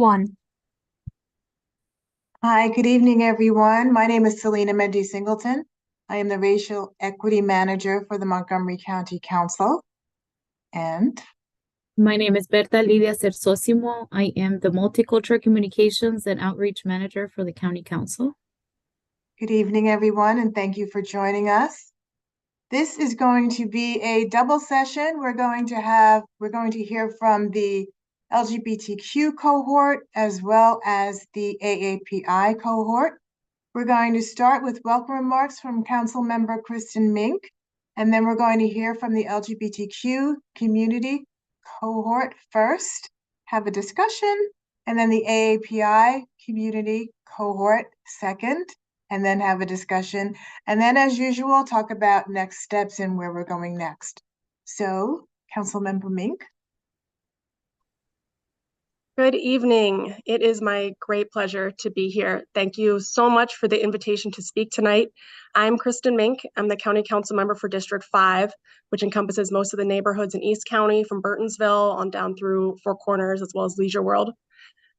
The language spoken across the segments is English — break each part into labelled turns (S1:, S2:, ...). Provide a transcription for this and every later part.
S1: One.
S2: Hi, good evening, everyone. My name is Selena Mendy Singleton. I am the Racial Equity Manager for the Montgomery County Council. And
S1: My name is Berta Lidia Cersosimo. I am the Multicultural Communications and Outreach Manager for the County Council.
S2: good evening, everyone, and thank you for joining us. This is going to be a double session. We're going to hear from the LGBTQ cohort as well as the AAPI cohort. We're going to start with welcome remarks from Council Member Kristen Mink, and then we're going to hear from the LGBTQ community cohort first, have a discussion, and then the AAPI community cohort second, and then have a discussion. And then, as usual, talk about next steps and where we're going next. So, Councilmember Mink.
S3: Good evening. It is my great pleasure to be here. Thank you so much for the invitation to speak tonight. I'm Kristen Mink. I'm the County Council member for District 5, which encompasses most of the neighborhoods in East County from Burtonsville on down through Four Corners, as well as Leisure World.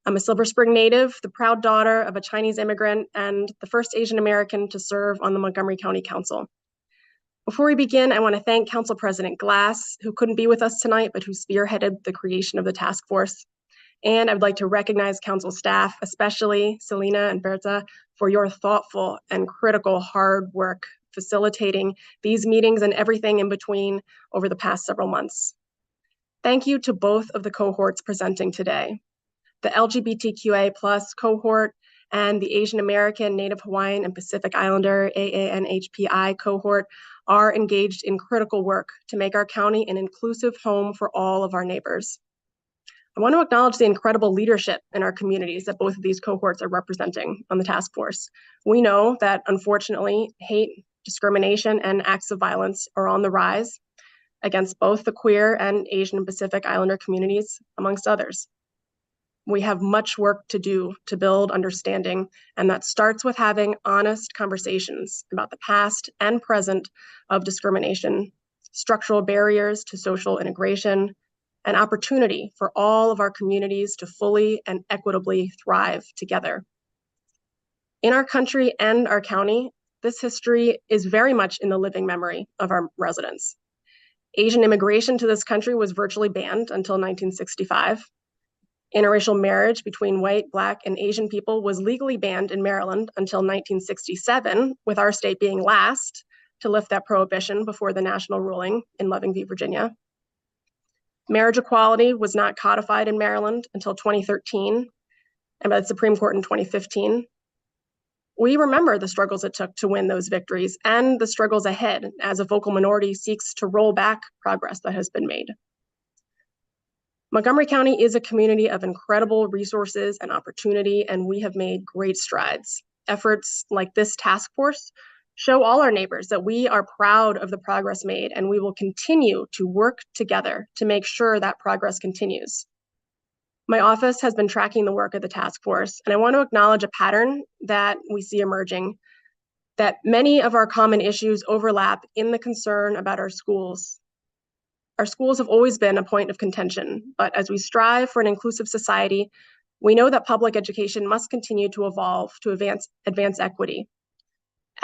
S3: I'm a Silver Spring native, the proud daughter of a Chinese immigrant, and the first Asian American to serve on the Montgomery County Council. Before we begin, I want to thank Council President Glass, who couldn't be with us tonight, but who spearheaded the creation of the task force. And I would like to recognize council staff, especially Selena and Berta, for your thoughtful and critical hard work facilitating these meetings and everything in between over the past several months. Thank you to both of the cohorts presenting today. The LGBTQA+ cohort and the Asian American, Native Hawaiian, and Pacific Islander AANHPI cohort are engaged in critical work to make our county an inclusive home for all of our neighbors. I want to acknowledge the incredible leadership in our communities that both of these cohorts are representing on the task force. We know that, unfortunately, hate, discrimination, and acts of violence are on the rise against both the queer and Asian and Pacific Islander communities, amongst others. We have much work to do to build understanding, and that starts with having honest conversations about the past and present of discrimination, structural barriers to social integration, an opportunity for all of our communities to fully and equitably thrive together. In our country and our county, this history is very much in the living memory of our residents. Asian immigration to this country was virtually banned until 1965. Interracial marriage between white, Black, and Asian people was legally banned in Maryland until 1967, with our state being last to lift that prohibition before the national ruling in Loving v. Virginia. Marriage equality was not codified in Maryland until 2013 and by the Supreme Court in 2015. We remember the struggles it took to win those victories and the struggles ahead as a vocal minority seeks to roll back progress that has been made. Montgomery County is a community of incredible resources and opportunity, and we have made great strides. Efforts like this task force show all our neighbors that we are proud of the progress made, and we will continue to work together to make sure that progress continues. My office has been tracking the work of the task force, and I want to acknowledge a pattern that we see emerging, that many of our common issues overlap in the concern about our schools. Our schools have always been a point of contention, but as we strive for an inclusive society, we know that public education must continue to evolve to advance equity.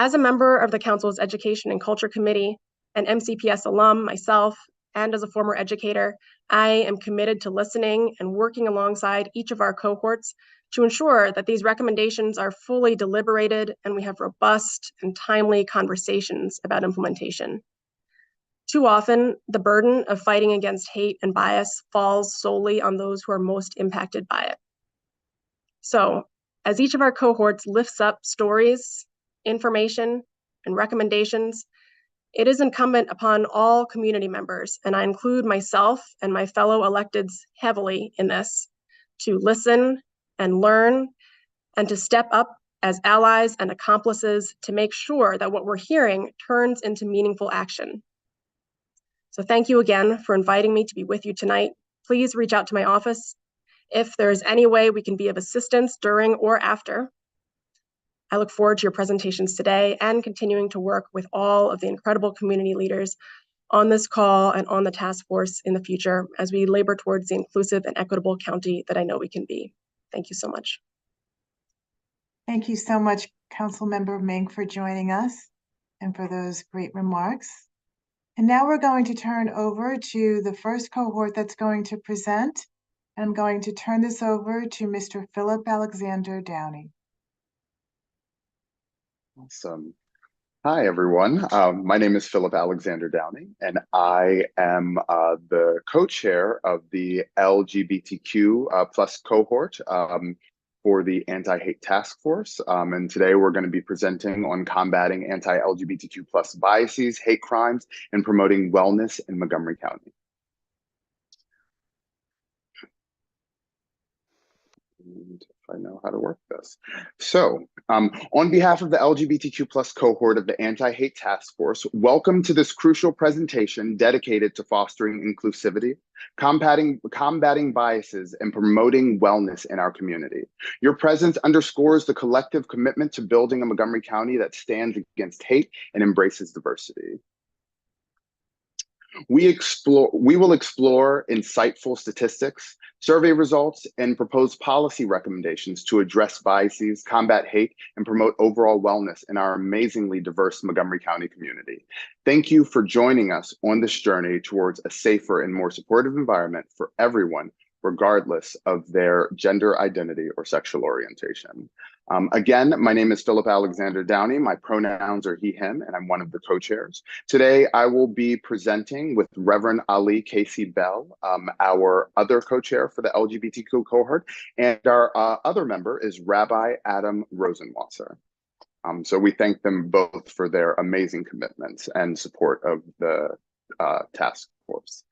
S3: As a member of the Council's Education and Culture Committee, an MCPS alum myself, and as a former educator, I am committed to listening and working alongside each of our cohorts to ensure that these recommendations are fully deliberated and we have robust and timely conversations about implementation. Too often, the burden of fighting against hate and bias falls solely on those who are most impacted by it. So, as each of our cohorts lifts up stories, information, and recommendations, it is incumbent upon all community members, and I include myself and my fellow electeds heavily in this, to listen and learn and to step up as allies and accomplices to make sure that what we're hearing turns into meaningful action. So thank you again for inviting me to be with you tonight. Please reach out to my office if there's any way we can be of assistance during or after. I look forward to your presentations today and continuing to work with all of the incredible community leaders on this call and on the task force in the future as we labor towards the inclusive and equitable county that I know we can be. Thank you so much.
S2: Thank you so much, Councilmember Mink, for joining us and for those great remarks. And now we're going to turn over to the first cohort that's going to present. I'm going to turn this over to Mr. Philip Alexander Downey.
S4: Awesome. Hi, everyone. My name is Philip Alexander Downey, and I am the co-chair of the LGBTQ plus cohort for the Anti-Hate Task Force. And today we're going to be presenting on combating anti-LGBTQ plus biases, hate crimes, and promoting wellness in Montgomery County. And if I know how to work this. So on behalf of the LGBTQ plus cohort of the Anti-Hate Task Force, welcome to this crucial presentation dedicated to fostering inclusivity, combating biases, and promoting wellness in our community. Your presence underscores the collective commitment to building a Montgomery County that stands against hate and embraces diversity. We will explore insightful statistics, survey results, and propose policy recommendations to address biases, combat hate, and promote overall wellness in our amazingly diverse Montgomery County community. Thank you for joining us on this journey towards a safer and more supportive environment for everyone, regardless of their gender identity or sexual orientation. Again, my name is Philip Alexander Downey. My pronouns are he, him, and I'm one of the co-chairs. Today, I will be presenting with Reverend Ali Casey Bell, our other co-chair for the LGBTQ cohort, and our other member is Rabbi Adam Rosenwasser. So we thank them both for their amazing commitments and support of the task force.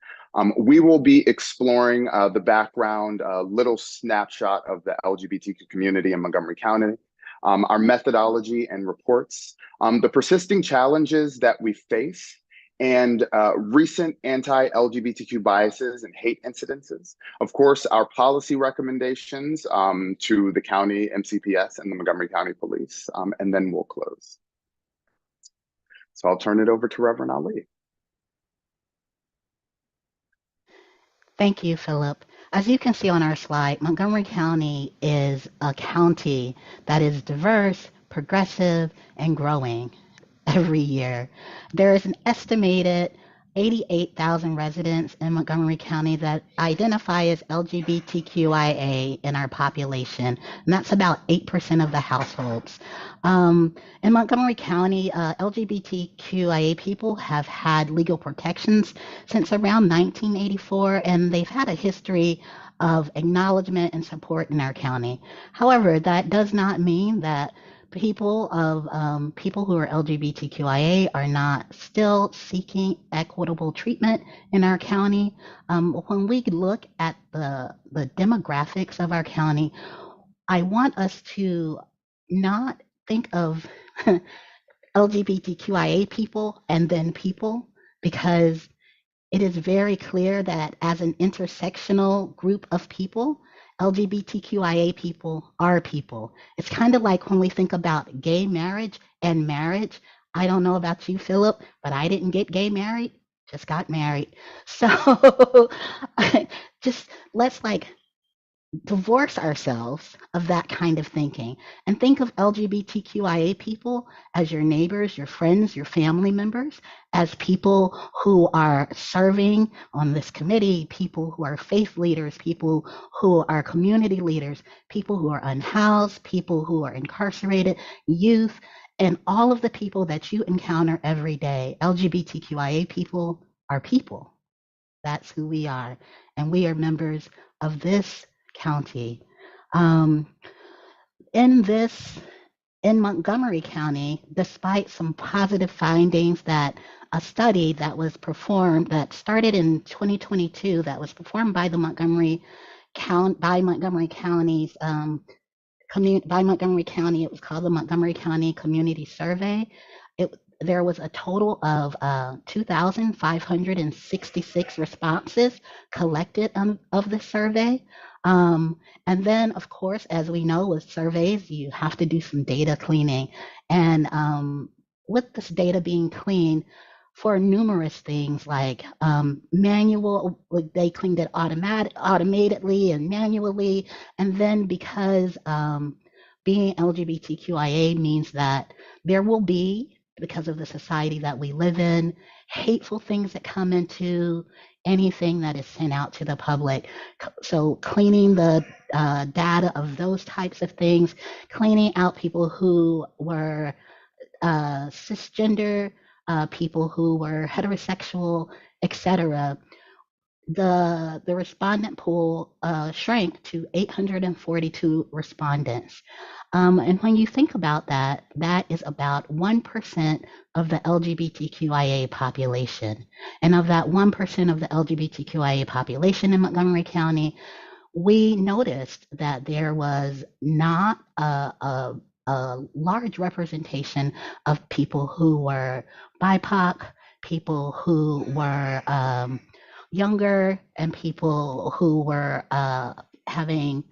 S4: We will be exploring the background, a little snapshot of the LGBTQ community in Montgomery County, our methodology and reports, the persisting challenges that we face, and recent anti-LGBTQ biases and hate incidences. Of course, our policy recommendations to the county MCPS and the Montgomery County Police, and then we'll close. So I'll turn it over to Reverend Ali.
S5: Thank you, Philip. As you can see on our slide, Montgomery County is a county that is diverse, progressive, and growing every year. There is an estimated 88,000 residents in Montgomery County that identify as LGBTQIA in our population, and that's about 8% of the households. In Montgomery County, LGBTQIA people have had legal protections since around 1984, and they've had a history of acknowledgement and support in our county. However, that does not mean that people who are LGBTQIA are not still seeking equitable treatment in our county. When we look at the demographics of our county, I want us to not think of LGBTQIA people and then people, because it is very clear that as an intersectional group of people, LGBTQIA people are people. It's kind of like when we think about gay marriage and marriage. I don't know about you, Philip, but I didn't get gay married, just got married. So just let's divorce ourselves of that kind of thinking and think of LGBTQIA people as your neighbors, your friends, your family members, as people who are serving on this committee, people who are faith leaders, people who are community leaders, people who are unhoused, people who are incarcerated, youth, and all of the people that you encounter every day. LGBTQIA people are people. That's who we are. And we are members of this county. In Montgomery County, despite some positive findings that a study that was performed, that started in 2022, that was performed by the Montgomery County, by Montgomery County, it was called the Montgomery County Community Survey. There was a total of 2,566 responses collected of the survey. And then, of course, as we know with surveys, you have to do some data cleaning. And with this data being cleaned, for numerous things like manual, they cleaned it automatically and manually. And then because being LGBTQIA means that there will be, because of the society that we live in, hateful things that come into anything that is sent out to the public. So cleaning the data of those types of things, cleaning out people who were cisgender, people who were heterosexual, etc. The respondent pool shrank to 842 respondents. And when you think about that, that is about 1% of the LGBTQIA population. And of that 1% of the LGBTQIA population in Montgomery County, we noticed that there was not a large representation of people who were BIPOC, people who were younger, and people who were having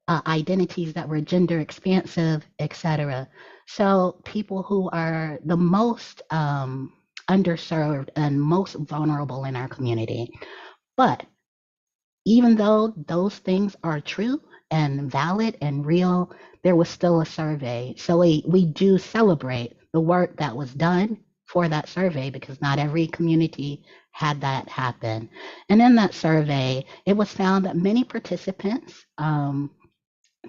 S5: identities that were gender expansive, etc. So people who are the most underserved and most vulnerable in our community. But even though those things are true and valid and real, there was still a survey. So we do celebrate the work that was done for that survey, because not every community had that happen. And in that survey, it was found that many participants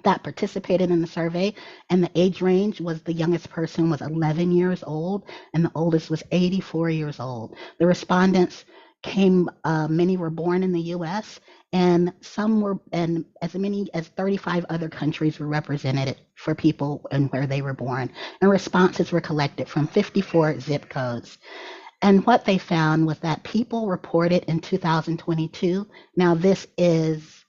S5: that participated in the survey, and the age range was, the youngest person was 11 years old and the oldest was 84 years old. The respondents came, many were born in the US, and some were, and as many as 35 other countries were represented for people and where they were born. And responses were collected from 54 zip codes. And what they found was that people reported in 2022, now this is,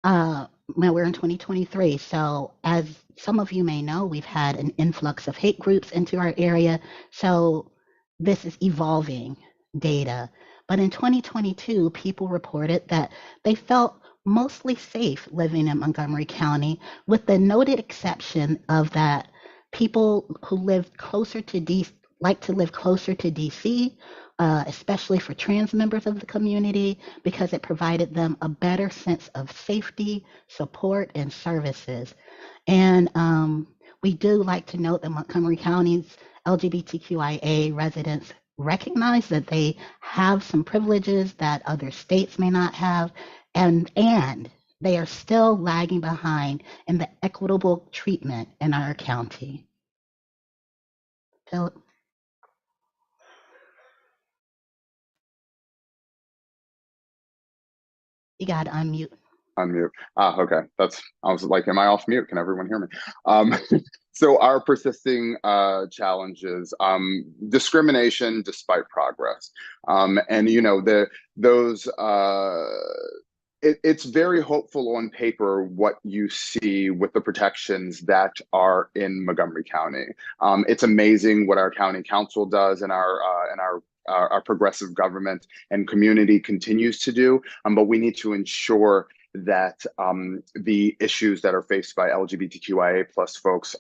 S5: well, we're in 2023. So as some of you may know, we've had an influx of hate groups into our area. So this is evolving data. But in 2022, people reported that they felt mostly safe living in Montgomery County, with the noted exception of that people who lived closer to DC, like to live closer to DC, especially for trans members of the community, because it provided them a better sense of safety, support, and services. And we do like to note that Montgomery County's LGBTQIA residents recognize that they have some privileges that other states may not have, and they are still lagging behind in the equitable treatment in our county. Philip? You got to unmute.
S4: Unmute. Okay. I was like, am I off mute? Can everyone hear me? So our persisting challenges, discrimination despite progress. And you know, it's very hopeful on paper what you see with the protections that are in Montgomery County. It's amazing what our county council does and our progressive government and community continues to do, but we need to ensure that the issues that are faced by LGBTQIA plus folks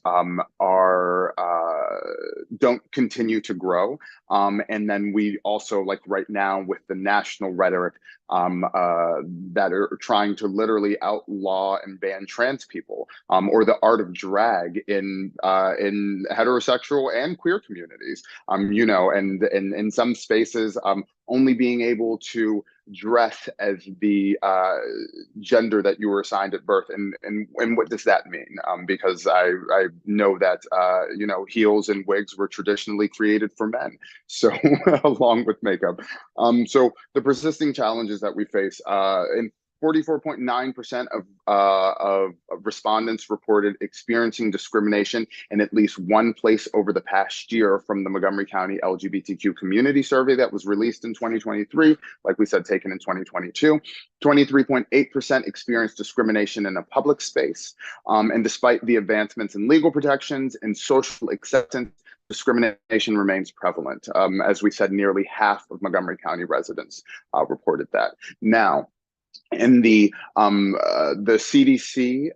S4: don't continue to grow. And then we also, like right now with the national rhetoric that are trying to literally outlaw and ban trans people, or the art of drag in heterosexual and queer communities, you know, and in some spaces, only being able to dress as the gender that you were assigned at birth, and what does that mean? Because I know that you know, heels and wigs were traditionally created for men, so along with makeup. So the persisting challenges that we face in 44.9% of respondents reported experiencing discrimination in at least one place over the past year, from the Montgomery County LGBTQ Community Survey that was released in 2023, like we said, taken in 2022. 23.8% experienced discrimination in a public space. And despite the advancements in legal protections and social acceptance, discrimination remains prevalent. As we said, nearly half of Montgomery County residents reported that. Now, And the CDC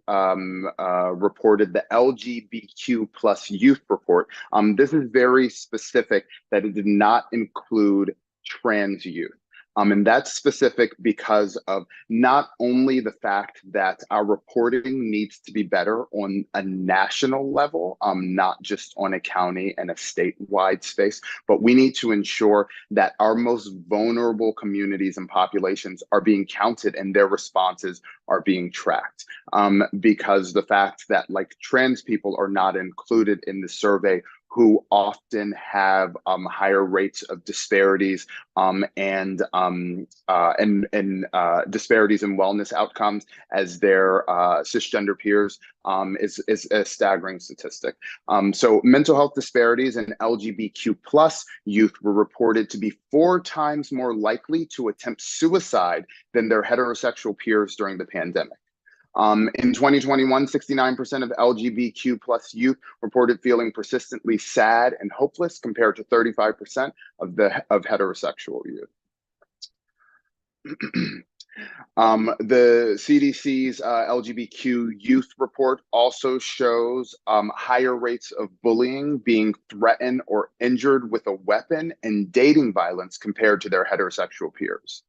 S4: reported the LGBTQ plus youth report. This is very specific that it did not include trans youth. And that's specific because of not only the fact that our reporting needs to be better on a national level, not just on a county and a statewide space, but we need to ensure that our most vulnerable communities and populations are being counted and their responses are being tracked. Because the fact that like trans people are not included in the survey, who often have higher rates of disparities and disparities in wellness outcomes as their cisgender peers is a staggering statistic. So mental health disparities in LGBTQ plus youth were reported to be 4 times more likely to attempt suicide than their heterosexual peers during the pandemic. In 2021, 69% of LGBTQ plus youth reported feeling persistently sad and hopeless compared to 35% of heterosexual youth. The CDC's LGBTQ youth report also shows higher rates of bullying, being threatened or injured with a weapon, and dating violence compared to their heterosexual peers.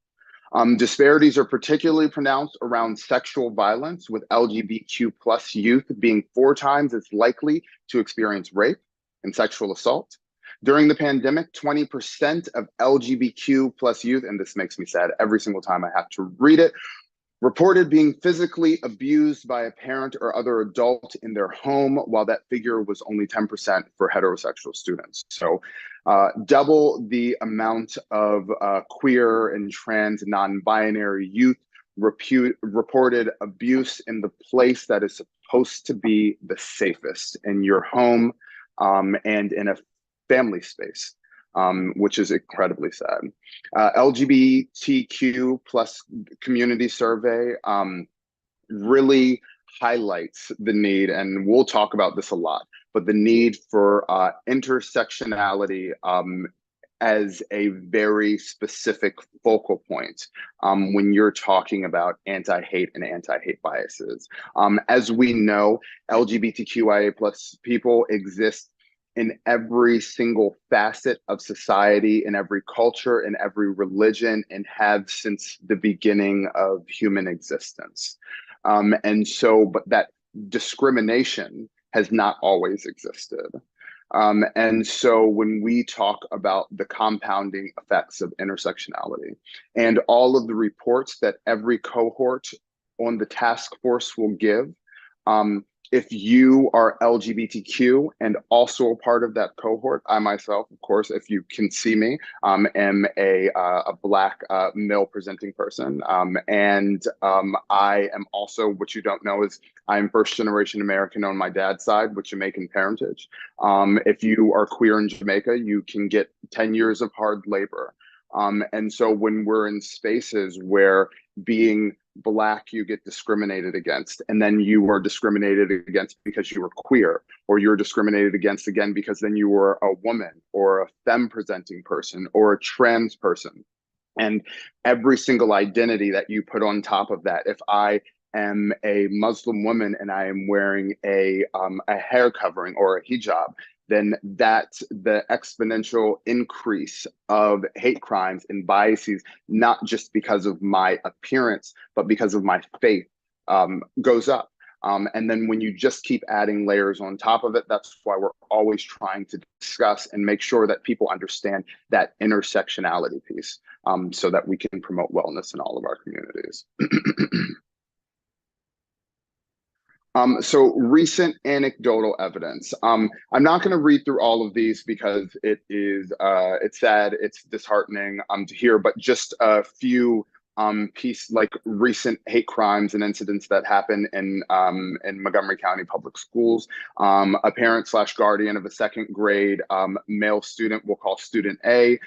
S4: Disparities are particularly pronounced around sexual violence, with LGBTQ plus youth being 4 times as likely to experience rape and sexual assault. During the pandemic, 20% of LGBTQ plus youth, and this makes me sad every single time I have to read it, reported being physically abused by a parent or other adult in their home, while that figure was only 10% for heterosexual students. So double the amount of queer and trans and non-binary youth reported abuse in the place that is supposed to be the safest, in your home and in a family space. Which is incredibly sad. LGBTQ plus community survey really highlights the need, and we'll talk about this a lot, but the need for intersectionality as a very specific focal point when you're talking about anti-hate and anti-hate biases. As we know, LGBTQIA plus people exist in every single facet of society, in every culture, in every religion, and have since the beginning of human existence. But that discrimination has not always existed. And so when we talk about the compounding effects of intersectionality and all of the reports that every cohort on the task force will give, if you are LGBTQ and also a part of that cohort, I myself, of course, if you can see me, am a Black male presenting person. And I am also, what you don't know is I'm first generation American on my dad's side with Jamaican parentage. If you are queer in Jamaica, you can get 10 years of hard labor. And so when we're in spaces where being Black, you get discriminated against, and then you are discriminated against because you were queer, or you're discriminated against again because then you were a woman or a femme presenting person or a trans person. And every single identity that you put on top of that, if I am a Muslim woman and I am wearing a hair covering or a hijab, then that's the exponential increase of hate crimes and biases, not just because of my appearance, but because of my faith, goes up. And then when you just keep adding layers on top of it, that's why we're always trying to discuss and make sure that people understand that intersectionality piece, so that we can promote wellness in all of our communities. So recent anecdotal evidence. I'm not going to read through all of these because it's sad, it's disheartening to hear, but just a few like recent hate crimes and incidents that happen in Montgomery County Public Schools. A parent / guardian of a 2nd grade male student, we'll call student A,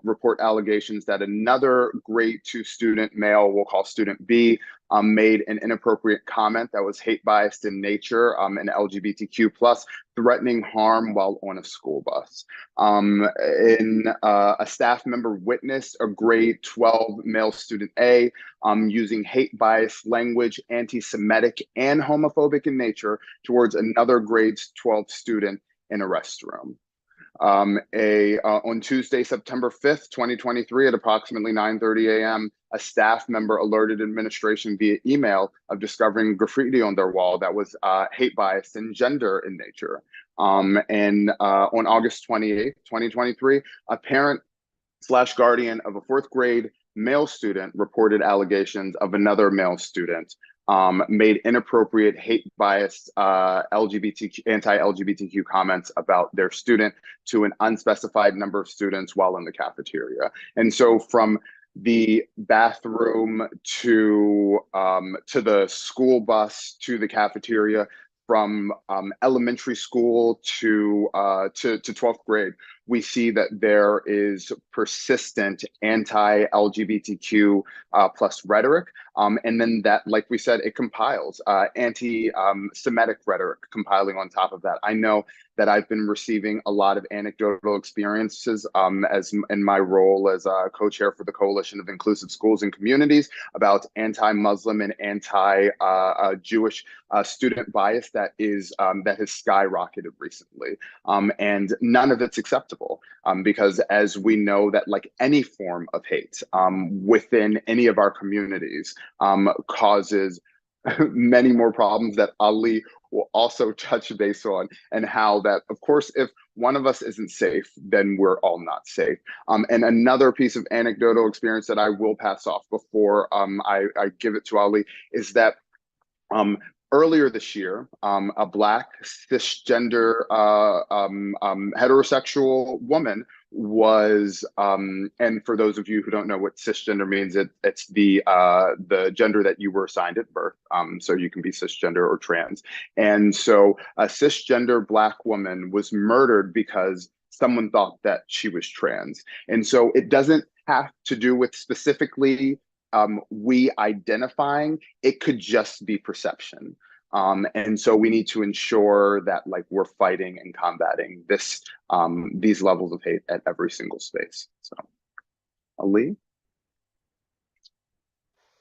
S4: report allegations that another grade 2 student, male, we'll call student B, made an inappropriate comment that was hate biased in nature and LGBTQ plus, threatening harm while on a school bus. A staff member witnessed a grade 12 male student A using hate bias language, anti-Semitic and homophobic in nature towards another grade 12 student in a restroom. On Tuesday, September 5th, 2023, at approximately 9:30 a.m., a staff member alerted administration via email of discovering graffiti on their wall that was hate biased and gender in nature. On August 28th, 2023, a parent/guardian of a 4th grade male student reported allegations of another male student made inappropriate hate biased anti-LGBTQ comments about their student to an unspecified number of students while in the cafeteria. And so from the bathroom to the school bus to the cafeteria, from elementary school to 12th grade, we see that there is persistent anti-LGBTQ plus rhetoric. And then that, like we said, it compiles anti-Semitic rhetoric compiling on top of that. I know that I've been receiving a lot of anecdotal experiences as in my role as co-chair for the Coalition of Inclusive Schools and Communities about anti-Muslim and anti-Jewish student bias that has skyrocketed recently. And none of it's acceptable because as we know that like any form of hate within any of our communities causes many more problems that Ali will also touch base on, and how that, of course, if one of us isn't safe, then we're all not safe. And another piece of anecdotal experience that I will pass off before I give it to Ali is that earlier this year, a Black cisgender heterosexual woman was, and for those of you who don't know what cisgender means, it's the gender that you were assigned at birth. So you can be cisgender or trans. And so a cisgender Black woman was murdered because someone thought that she was trans. And so it doesn't have to do with specifically we identifying, it could just be perception. And so we need to ensure that like we're fighting and combating these levels of hate at every single space. So, Ali?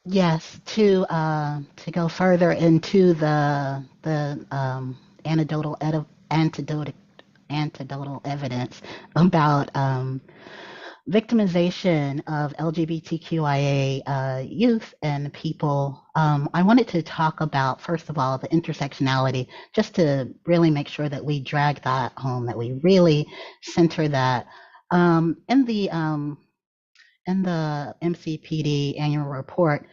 S5: Yes, to go further into the anecdotal evidence about victimization of LGBTQIA youth and people, I wanted to talk about, first of all, the intersectionality, just to really make sure that we drag that home, that we really center that. In the MCPD annual report,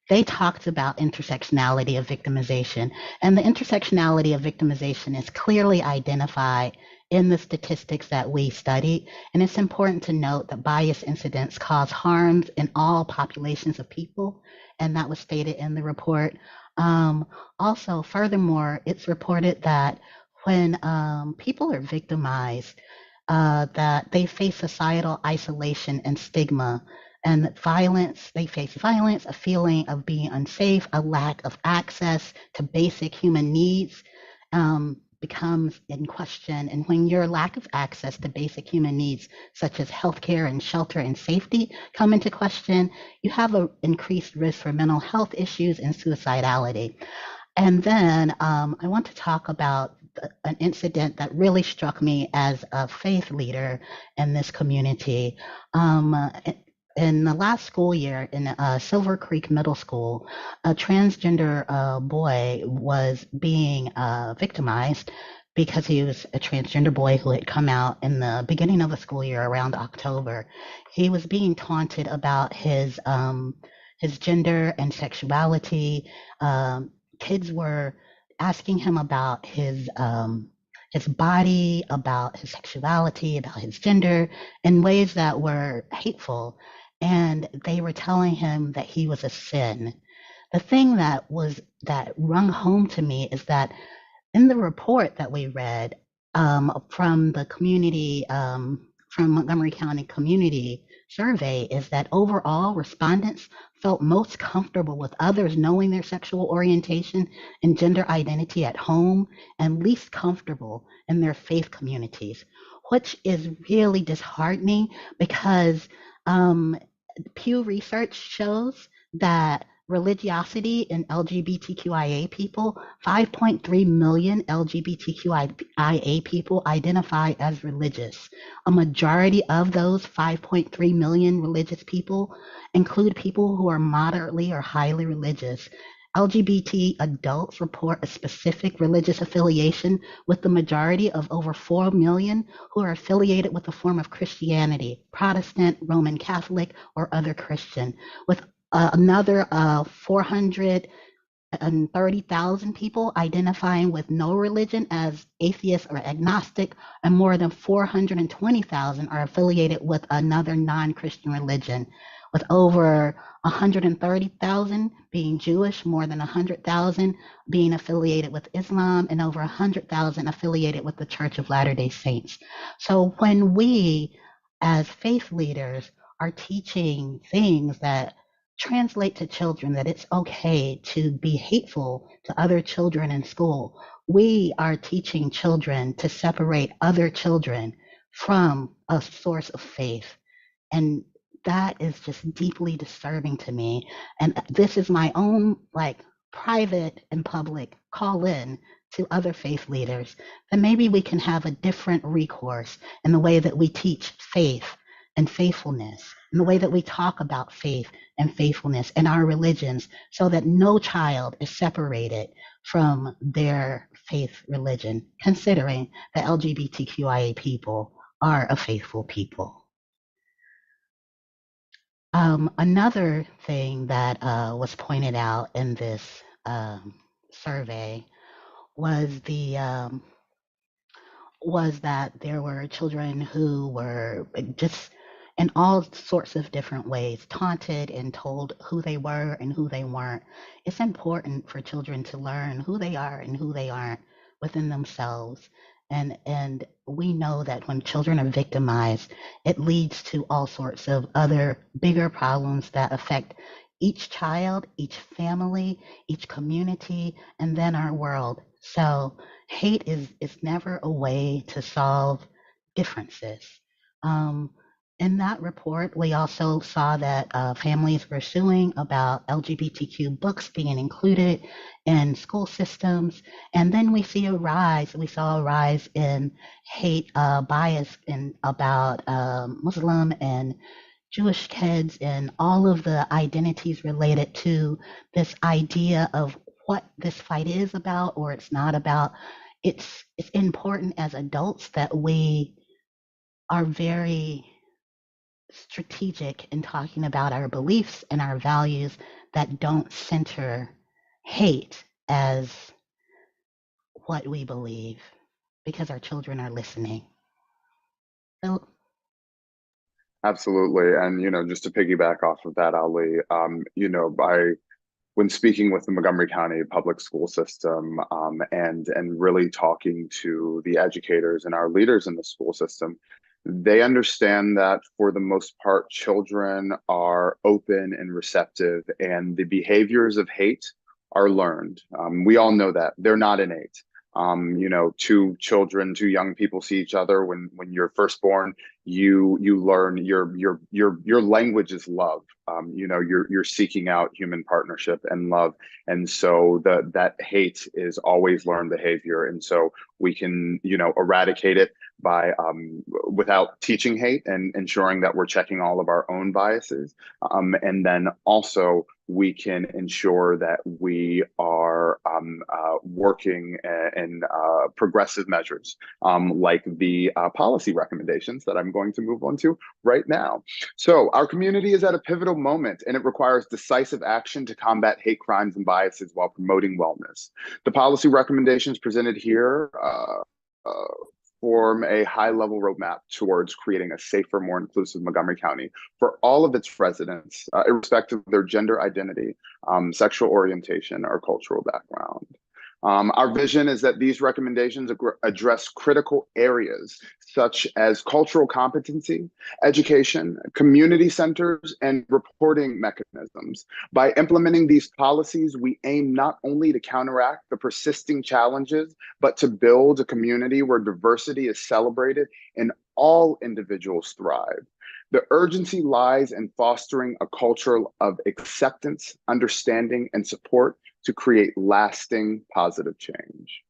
S5: they talked about intersectionality of victimization, and the intersectionality of victimization is clearly identified in the statistics that we studied. And it's important to note that bias incidents cause harms in all populations of people, and that was stated in the report. Also, furthermore, it's reported that when people are victimized, that they face societal isolation and stigma, and violence, they face violence, a feeling of being unsafe, a lack of access to basic human needs becomes in question. And when your lack of access to basic human needs, such as healthcare and shelter and safety, come into question, you have an increased risk for mental health issues and suicidality. And then I want to talk about an incident that really struck me as a faith leader in this community. In the last school year in Silver Creek Middle School, a transgender boy was being victimized because he was a transgender boy who had come out in the beginning of the school year around October. He was being taunted about his gender and sexuality. Kids were asking him about his body, about his sexuality, about his gender in ways that were hateful. And they were telling him that he was a sin. The thing that rung home to me is that in the report that we read from the community from Montgomery County Community Survey is that overall respondents felt most comfortable with others knowing their sexual orientation and gender identity at home and least comfortable in their faith communities, which is really disheartening because Pew Research shows that religiosity in LGBTQIA people, 5.3 million LGBTQIA people identify as religious. A majority of those 5.3 million religious people include people who are moderately or highly religious. LGBT adults report a specific religious affiliation, with the majority of over 4 million who are affiliated with a form of Christianity, Protestant, Roman Catholic, or other Christian, with another 430,000 people identifying with no religion as atheist or agnostic, and more than 420,000 are affiliated with another non-Christian religion, with over 130,000 being Jewish, more than 100,000 being affiliated with Islam, and over 100,000 affiliated with the Church of Latter-day Saints. So when we, as faith leaders, are teaching things that translate to children that it's okay to be hateful to other children in school, we are teaching children to separate other children from a source of faith. And that is just deeply disturbing to me. And this is my own private and public call in to other faith leaders that maybe we can have a different recourse in the way that we teach faith and faithfulness, in the way that we talk about faith and faithfulness in our religions, so that no child is separated from their faith religion, considering that LGBTQIA people are a faithful people. Another thing that was pointed out in this survey was that there were children who were just in all sorts of different ways taunted and told who they were and who they weren't. It's important for children to learn who they are and who they aren't within themselves. And we know that when children are victimized, it leads to all sorts of other bigger problems that affect each child, each family, each community, and then our world. So hate is never a way to solve differences. In that report, we also saw that families were suing about LGBTQ books being included in school systems. And then we saw a rise in hate bias about Muslim and Jewish kids and all of the identities related to this idea of what this fight is about or it's not about. It's important as adults that we are very strategic in talking about our beliefs and our values that don't center hate as what we believe, because our children are listening. So,
S4: Absolutely. And, just to piggyback off of that, Ali, when speaking with the Montgomery County public school system and really talking to the educators and our leaders in the school system, they understand that for the most part, children are open and receptive, and the behaviors of hate are learned. We all know that they're not innate. Two young people see each other when you're first born. You learn your language is love. You're seeking out human partnership and love, and so that hate is always learned behavior, and so we can eradicate it by without teaching hate and ensuring that we're checking all of our own biases, and then also we can ensure that we are working in progressive measures like the policy recommendations that I'm going to move on to right now. So our community is at a pivotal moment, and it requires decisive action to combat hate crimes and biases while promoting wellness. The policy recommendations presented here form a high-level roadmap towards creating a safer, more inclusive Montgomery County for all of its residents, irrespective of their gender identity, sexual orientation, or cultural background. Our vision is that these recommendations address critical areas such as cultural competency, education, community centers, and reporting mechanisms. By implementing these policies, we aim not only to counteract the persisting challenges, but to build a community where diversity is celebrated and all individuals thrive. The urgency lies in fostering a culture of acceptance, understanding, and support to create lasting positive change.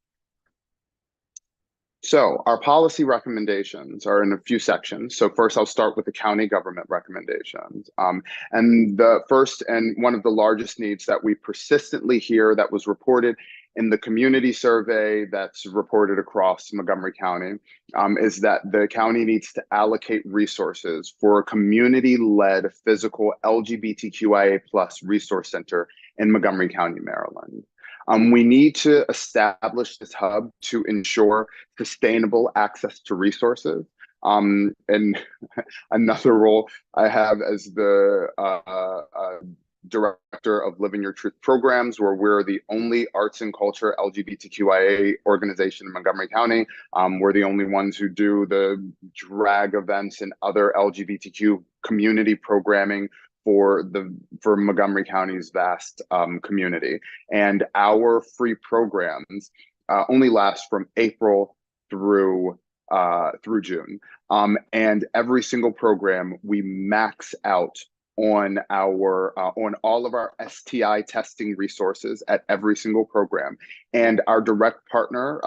S4: So our policy recommendations are in a few sections. So first I'll start with the county government recommendations. And the first and one of the largest needs that we persistently hear that was reported in the community survey that's reported across Montgomery County is that the county needs to allocate resources for a community-led physical LGBTQIA+ resource center in Montgomery County, Maryland. We need to establish this hub to ensure sustainable access to resources. And another role I have as the director of Living Your Truth programs, where we're the only arts and culture LGBTQIA organization in Montgomery County. We're the only ones who do the drag events and other LGBTQ community programming for Montgomery County's vast community. And our free programs only last from April through June. And every single program we max out on all of our STI testing resources at every single program. And our direct partner,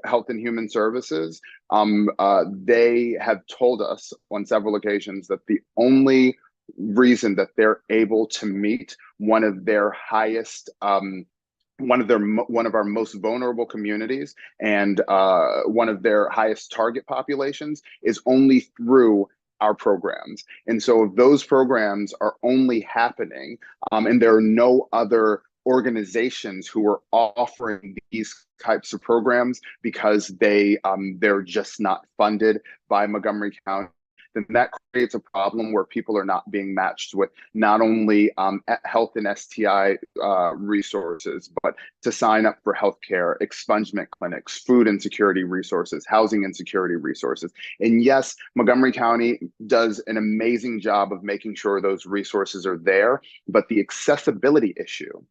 S4: Health and Human Services, they have told us on several occasions that the only reason that they're able to meet one of their highest one of our most vulnerable communities and one of their highest target populations is only through our programs. And so if those programs are only happening and there are no other organizations who are offering these types of programs because they're just not funded by Montgomery County, then that creates a problem where people are not being matched with not only health and STI resources, but to sign up for healthcare, expungement clinics, food insecurity resources, housing insecurity resources. And yes, Montgomery County does an amazing job of making sure those resources are there, but the accessibility issue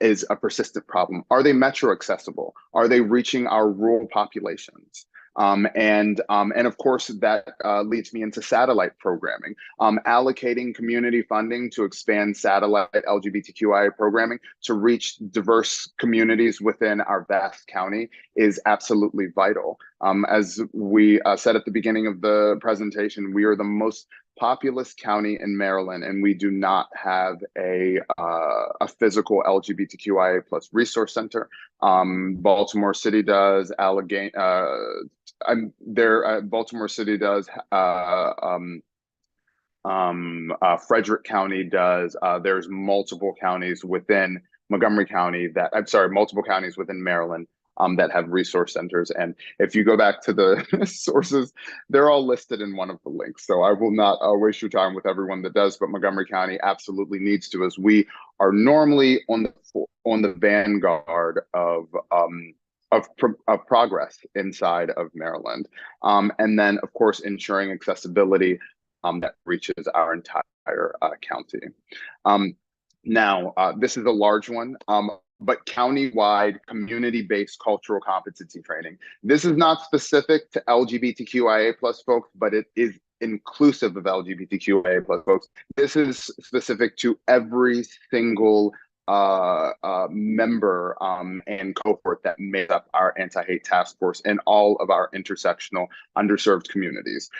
S4: is a persistent problem. Are they metro accessible? Are they reaching our rural populations? And of course, that leads me into satellite programming. Allocating community funding to expand satellite LGBTQIA programming to reach diverse communities within our vast county is absolutely vital. As we said at the beginning of the presentation, we are the most populous county in Maryland, and we do not have a physical LGBTQIA+ resource center. Baltimore City does, Baltimore City does, Frederick County does. There's multiple counties within Montgomery County multiple counties within Maryland that have resource centers. And if you go back to the sources, they're all listed in one of the links. So I will not waste your time with everyone that does, but Montgomery County absolutely needs to, as we are normally on the vanguard of progress inside of Maryland. And then, of course, ensuring accessibility that reaches our entire county. Now, this is a large one, but county-wide community-based cultural competency training. This is not specific to LGBTQIA+ folks, but it is inclusive of LGBTQIA+ folks. This is specific to every single member and cohort that made up our anti-hate task force and all of our intersectional underserved communities.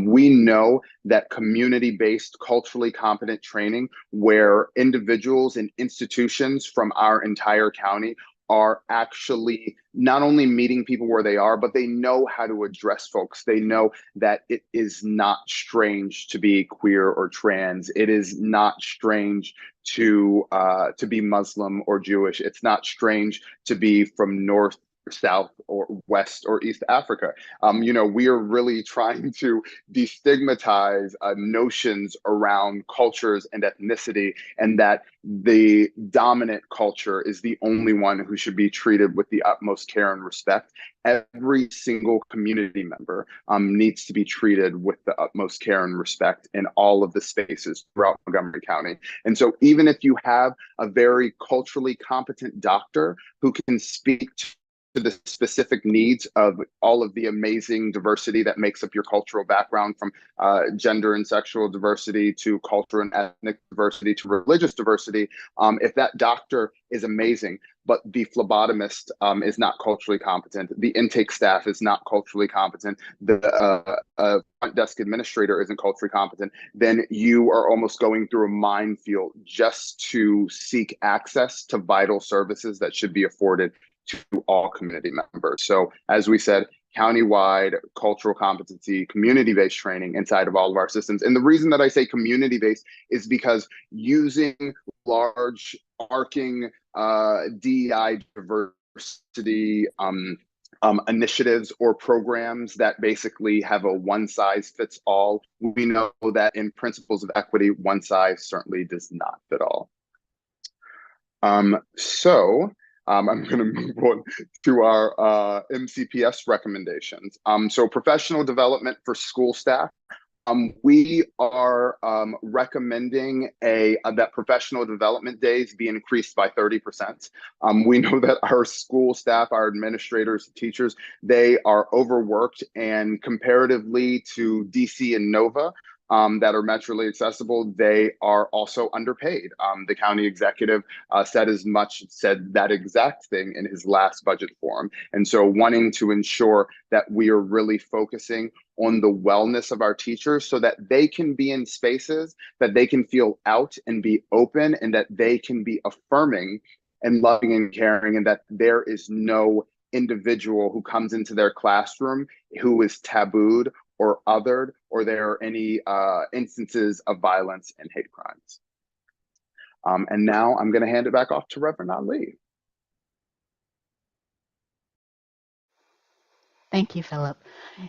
S4: We know that community-based culturally competent training where individuals and institutions from our entire county are actually not only meeting people where they are, but they know how to address folks. They know that it is not strange to be queer or trans. It is not strange to be Muslim or Jewish. It's not strange to be from North South or West or East Africa. We are really trying to destigmatize notions around cultures and ethnicity, and that the dominant culture is the only one who should be treated with the utmost care and respect. Every single community member needs to be treated with the utmost care and respect in all of the spaces throughout Montgomery County. And so even if you have a very culturally competent doctor who can speak to the specific needs of all of the amazing diversity that makes up your cultural background, from gender and sexual diversity to cultural and ethnic diversity to religious diversity, if that doctor is amazing, but the phlebotomist is not culturally competent, the intake staff is not culturally competent, the front desk administrator isn't culturally competent, then you are almost going through a minefield just to seek access to vital services that should be afforded to all community members. So as we said, countywide cultural competency, community-based training inside of all of our systems. And the reason that I say community-based is because using large arcing DEI diversity initiatives or programs that basically have a one size fits all, we know that in principles of equity, one size certainly does not fit all. I'm going to move on to our MCPS recommendations. So professional development for school staff. We are recommending that professional development days be increased by 30%. We know that our school staff, our administrators, teachers, they are overworked, and comparatively to DC and Nova, that are metrically accessible, they are also underpaid. The county executive said that exact thing in his last budget forum. And so wanting to ensure that we are really focusing on the wellness of our teachers so that they can be in spaces that they can feel out and be open, and that they can be affirming and loving and caring, and that there is no individual who comes into their classroom who is tabooed or othered, or there are any instances of violence and hate crimes. And now I'm going to hand it back off to Reverend Ali.
S5: Thank you, Philip.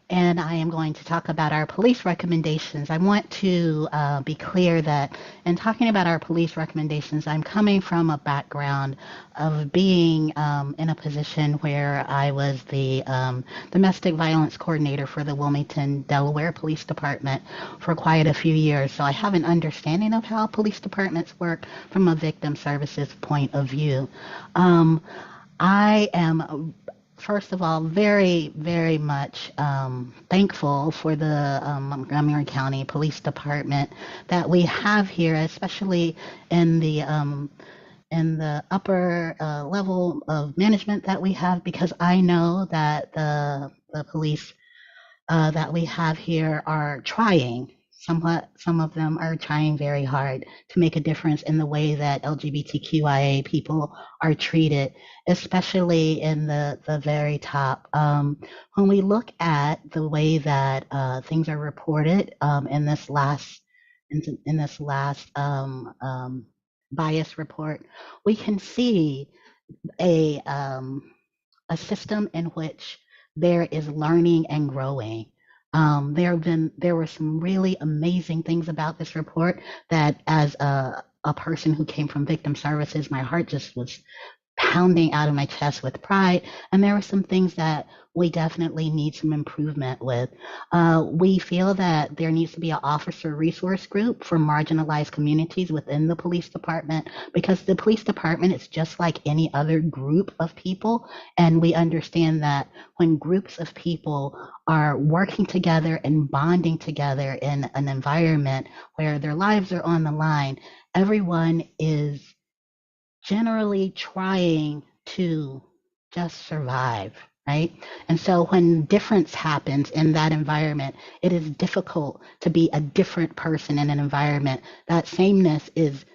S5: And I am going to talk about our police recommendations. I want to be clear that in talking about our police recommendations, I'm coming from a background of being in a position where I was the domestic violence coordinator for the Wilmington, Delaware Police Department for quite a few years. So I have an understanding of how police departments work from a victim services point of view. I am, first of all, very, very much thankful for the Montgomery County Police Department that we have here, especially in the upper level of management that we have, because I know that the police that we have here are trying. Some of them are trying very hard to make a difference in the way that LGBTQIA people are treated, especially in the very top. When we look at the way that things are reported in this last bias report, we can see a system in which there is learning and growing. There were some really amazing things about this report that, as a person who came from victim services, my heart just was pounding out of my chest with pride. And there were some things that we definitely need some improvement with. We feel that there needs to be an officer resource group for marginalized communities within the police department, because the police department is just like any other group of people. And we understand that when groups of people are working together and bonding together in an environment where their lives are on the line, everyone is generally trying to just survive, right? And so when difference happens in that environment, it is difficult to be a different person in an environment. That sameness is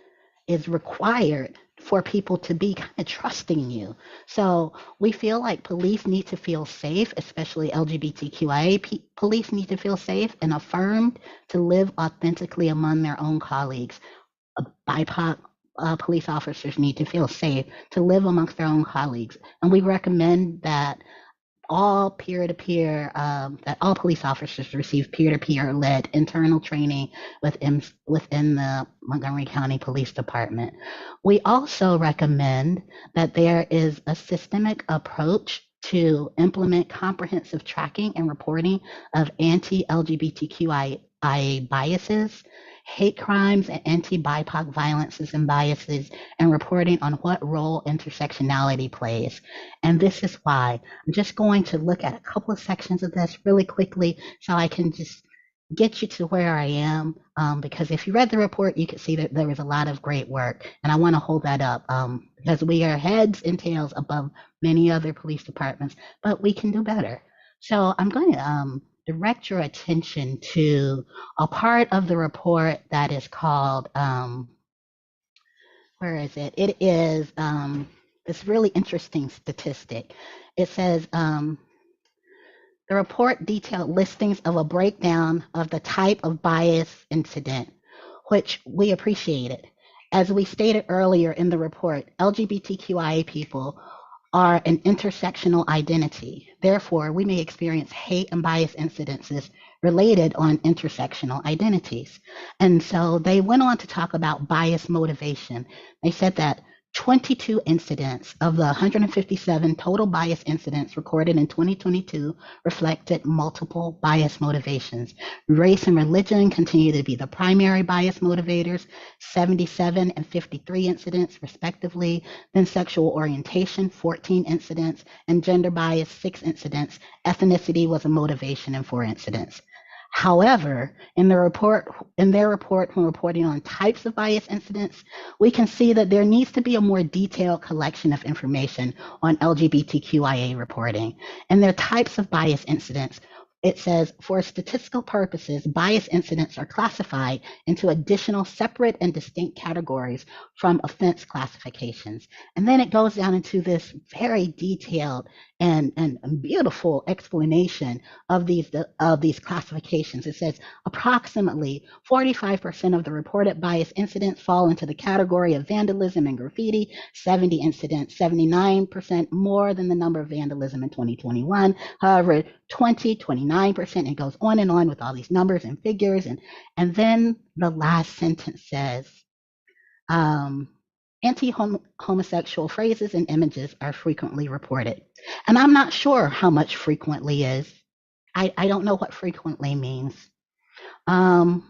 S5: required for people to be kind of trusting you. So we feel like police need to feel safe, especially LGBTQIA police need to feel safe and affirmed to live authentically among their own colleagues. BIPOC police officers need to feel safe to live amongst their own colleagues. And we recommend that all peer-to-peer, that all police officers receive peer-to-peer led internal training within the Montgomery County Police Department. We also recommend that there is a systemic approach to implement comprehensive tracking and reporting of anti-LGBTQIA biases, hate crimes, and anti-BIPOC violences and biases, and reporting on what role intersectionality plays. And this is why I'm just going to look at a couple of sections of this really quickly so I can just get you to where I am. Because if you read the report, you can see that there was a lot of great work, and I want to hold that up because we are heads and tails above many other police departments, but we can do better. So I'm going to direct your attention to a part of the report that is called, where is it? It is this really interesting statistic. It says, the report detailed listings of a breakdown of the type of bias incident, which we appreciated. As we stated earlier in the report, LGBTQIA people are an intersectional identity. Therefore, we may experience hate and bias incidences related on intersectional identities. And so they went on to talk about bias motivation. They said that 22 incidents of the 157 total bias incidents recorded in 2022 reflected multiple bias motivations. Race and religion continue to be the primary bias motivators, 77 and 53 incidents respectively. Then sexual orientation, 14 incidents, and gender bias, 6 incidents. Ethnicity was a motivation in 4 incidents. However, in their report, when reporting on types of bias incidents, we can see that there needs to be a more detailed collection of information on LGBTQIA reporting. And their types of bias incidents, it says, for statistical purposes, bias incidents are classified into additional separate and distinct categories from offense classifications. And then it goes down into this very detailed and beautiful explanation of these classifications. It says approximately 45% of the reported bias incidents fall into the category of vandalism and graffiti, 70 incidents, 79% more than the number of vandalism in 2021. However, 29%, it goes on and on with all these numbers and figures. And then the last sentence says, anti-homosexual phrases and images are frequently reported. And I'm not sure how much frequently is. I don't know what frequently means. And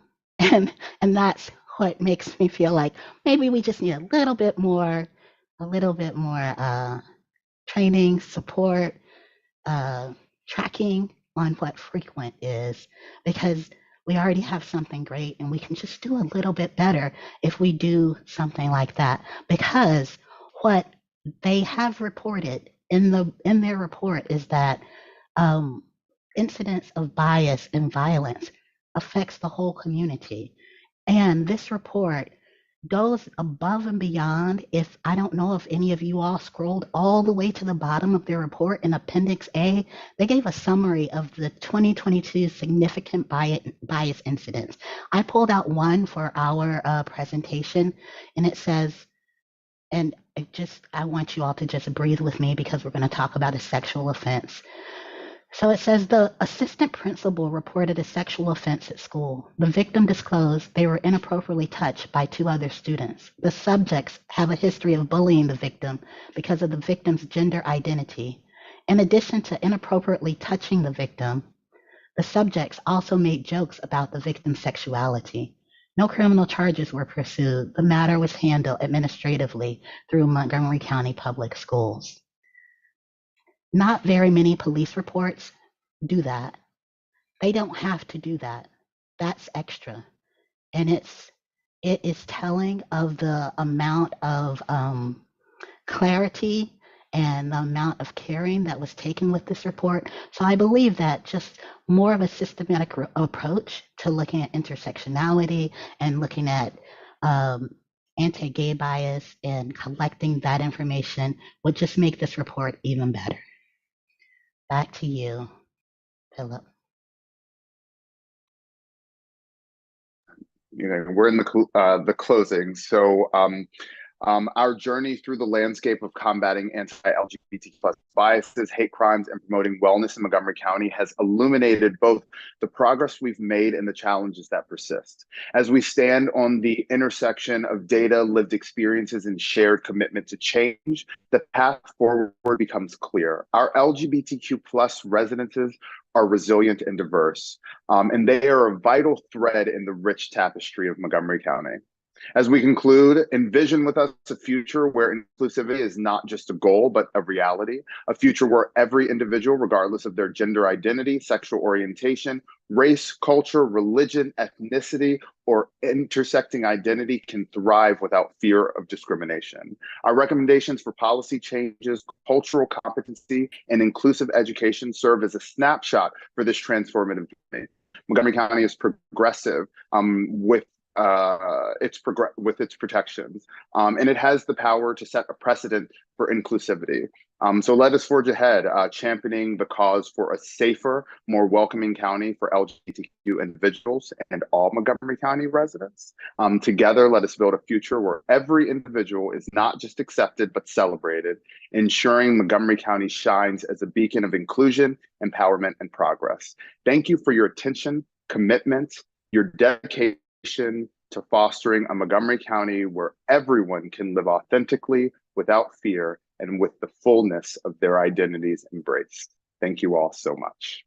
S5: that's what makes me feel like maybe we just need a little bit more training, support, tracking on what frequent is, because we already have something great and we can just do a little bit better if we do something like that. Because what they have reported in their report is that incidents of bias and violence affects the whole community. And this report goes above and beyond. If I don't know if any of you all scrolled all the way to the bottom of their report in Appendix A, they gave a summary of the 2022 significant bias incidents. I pulled out one for our presentation, and it says, and I want you all to just breathe with me because we're going to talk about a sexual offense. So it says the assistant principal reported a sexual offense at school. The victim disclosed they were inappropriately touched by 2 other students. The subjects have a history of bullying the victim because of the victim's gender identity. In addition to inappropriately touching the victim, the subjects also made jokes about the victim's sexuality. No criminal charges were pursued. The matter was handled administratively through Montgomery County Public Schools. Not very many police reports do that. They don't have to do that. That's extra. And it is telling of the amount of clarity and the amount of caring that was taken with this report. So I believe that just more of a systematic approach to looking at intersectionality and looking at anti-gay bias and collecting that information would just make this report even better. Back to you, Philip.
S4: we're in the closing. So our journey through the landscape of combating anti-LGBT plus biases, hate crimes, and promoting wellness in Montgomery County has illuminated both the progress we've made and the challenges that persist. As we stand on the intersection of data, lived experiences, and shared commitment to change, the path forward becomes clear. Our LGBTQ plus residences are resilient and diverse, and they are a vital thread in the rich tapestry of Montgomery County. As we conclude, envision with us a future where inclusivity is not just a goal, but a reality, a future where every individual, regardless of their gender identity, sexual orientation, race, culture, religion, ethnicity, or intersecting identity can thrive without fear of discrimination. Our recommendations for policy changes, cultural competency, and inclusive education serve as a snapshot for this transformative journey. Montgomery County is progressive with its protections, and it has the power to set a precedent for inclusivity. So let us forge ahead, championing the cause for a safer, more welcoming county for LGBTQ individuals and all Montgomery County residents. Together, let us build a future where every individual is not just accepted, but celebrated, ensuring Montgomery County shines as a beacon of inclusion, empowerment, and progress. Thank you for your attention, commitment, your dedication to fostering a Montgomery County where everyone can live authentically, without fear, and with the fullness of their identities embraced. Thank you all so much.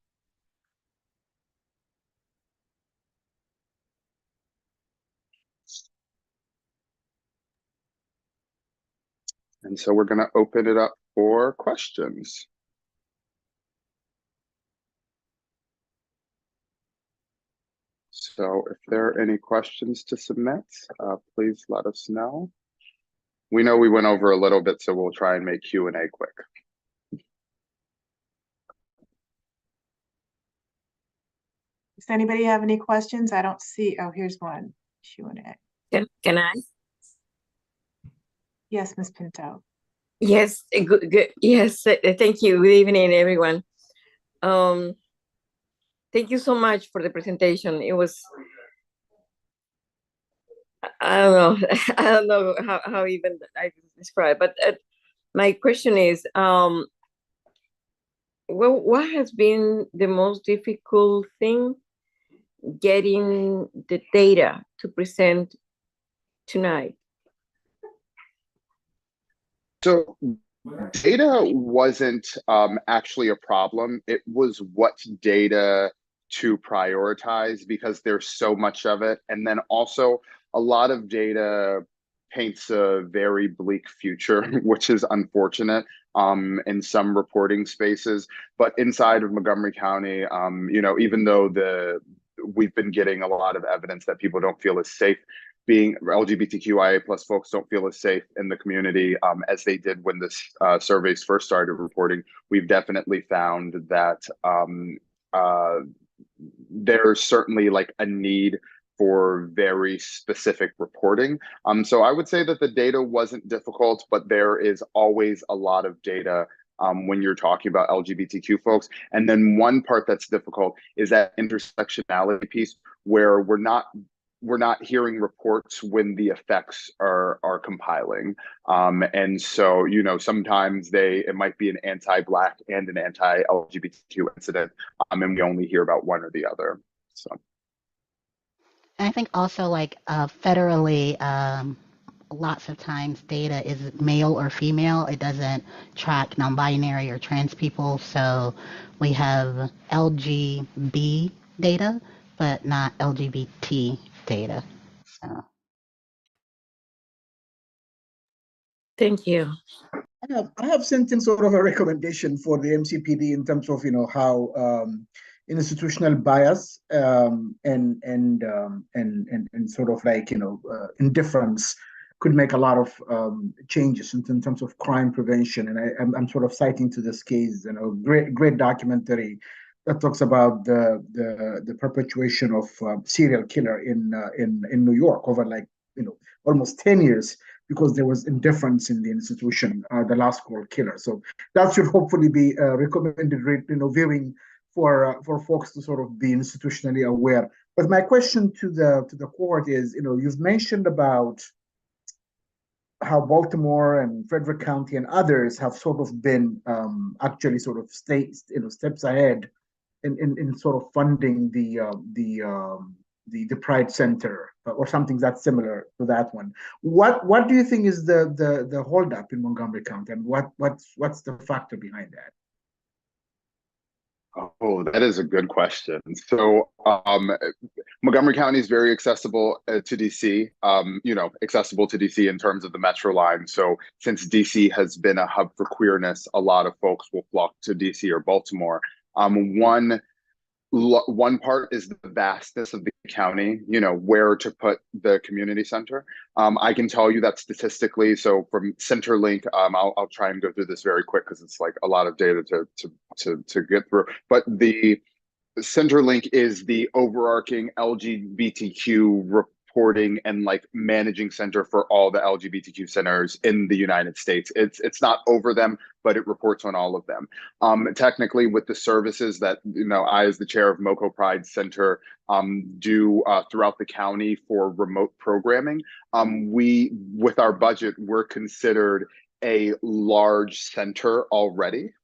S4: And so we're going to open it up for questions. So if there are any questions to submit, please let us know. We know we went over a little bit, so we'll try and make Q&A quick.
S2: Does anybody have any questions? I don't see. Oh, here's one. Q&A.
S6: Can I?
S2: Yes, Ms. Pinto.
S6: Yes, good. Yes, thank you. Good evening, everyone. Thank you so much for the presentation. It was, I don't know, I don't know how even I describe, but my question is, well, what has been the most difficult thing getting the data to present tonight?
S4: So data wasn't actually a problem. It was what data to prioritize because there's so much of it. And then also a lot of data paints a very bleak future, which is unfortunate in some reporting spaces. But inside of Montgomery County, even though we've been getting a lot of evidence that people don't feel as safe being LGBTQIA plus folks don't feel as safe in the community as they did when this surveys first started reporting. We've definitely found that there's certainly like a need for very specific reporting. So I would say that the data wasn't difficult, but there is always a lot of data when you're talking about LGBTQ folks. And then one part that's difficult is that intersectionality piece where we're not hearing reports when the effects are compiling. And so, sometimes it might be an anti-Black and an anti-LGBTQ incident, and we only hear about one or the other. So.
S5: And I think also federally, lots of times data is male or female. It doesn't track non-binary or trans people. So we have LGB data, but not LGBT data. So.
S6: Thank you.
S7: I have sent in sort of a recommendation for the MCPD in terms of how institutional bias and sort of indifference could make a lot of changes in terms of crime prevention. And I'm sort of citing to this case, great documentary that talks about the perpetuation of serial killer in New York over almost 10 years because there was indifference in the institution, the last call killer. So that should hopefully be recommended viewing for folks to sort of be institutionally aware But my question to the court is, you've mentioned about how Baltimore and Frederick County and others have sort of been actually sort of steps ahead in sort of funding the Pride Center or something that's similar to that one. What do you think is the holdup in Montgomery County, and what's the factor behind that?
S4: Oh, that is a good question. So, Montgomery County is very accessible to DC, accessible to DC in terms of the Metro line. So since DC has been a hub for queerness, a lot of folks will flock to DC or Baltimore. One part is the vastness of the county, where to put the community center. I can tell you that statistically, so from Centerlink, I'll try and go through this very quick because it's like a lot of data to get through. But the Centerlink is the overarching LGBTQ reporting and like managing center for all the LGBTQ centers in the United States. It's not over them, but it reports on all of them. Technically, with the services that I, as the chair of MoCo Pride Center, do throughout the county for remote programming, with our budget, we're considered a large center already.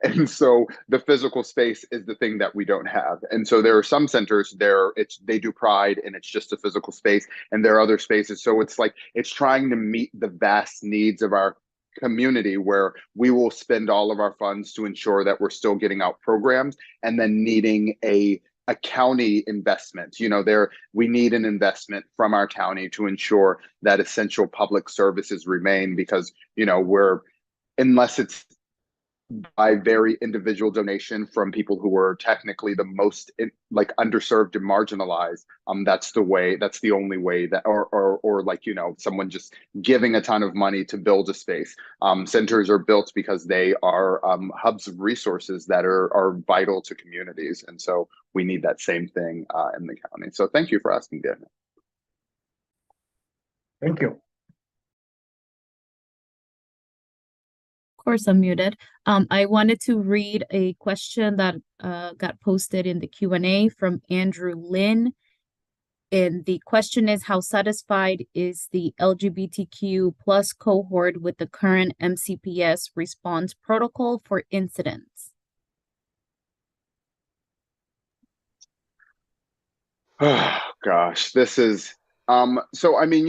S4: And so the physical space is the thing that we don't have. And so there are some centers they do Pride and it's just a physical space, and there are other spaces. So it's like it's trying to meet the vast needs of our community, where we will spend all of our funds to ensure that we're still getting out programs, and then needing a county investment. We need an investment from our county to ensure that essential public services remain, because unless it's by very individual donation from people who were technically the most underserved and marginalized, that's the only way that, or someone just giving a ton of money to build a space. Centers are built because they are hubs of resources that are vital to communities, and so we need that same thing in the county. So thank you for asking, Daniel.
S7: Thank you.
S1: Of course, I'm muted. I wanted to read a question that got posted in the Q&A from Andrew Lynn. And the question is, how satisfied is the LGBTQ plus cohort with the current MCPS response protocol for incidents?
S4: Oh, gosh, this is, so I mean,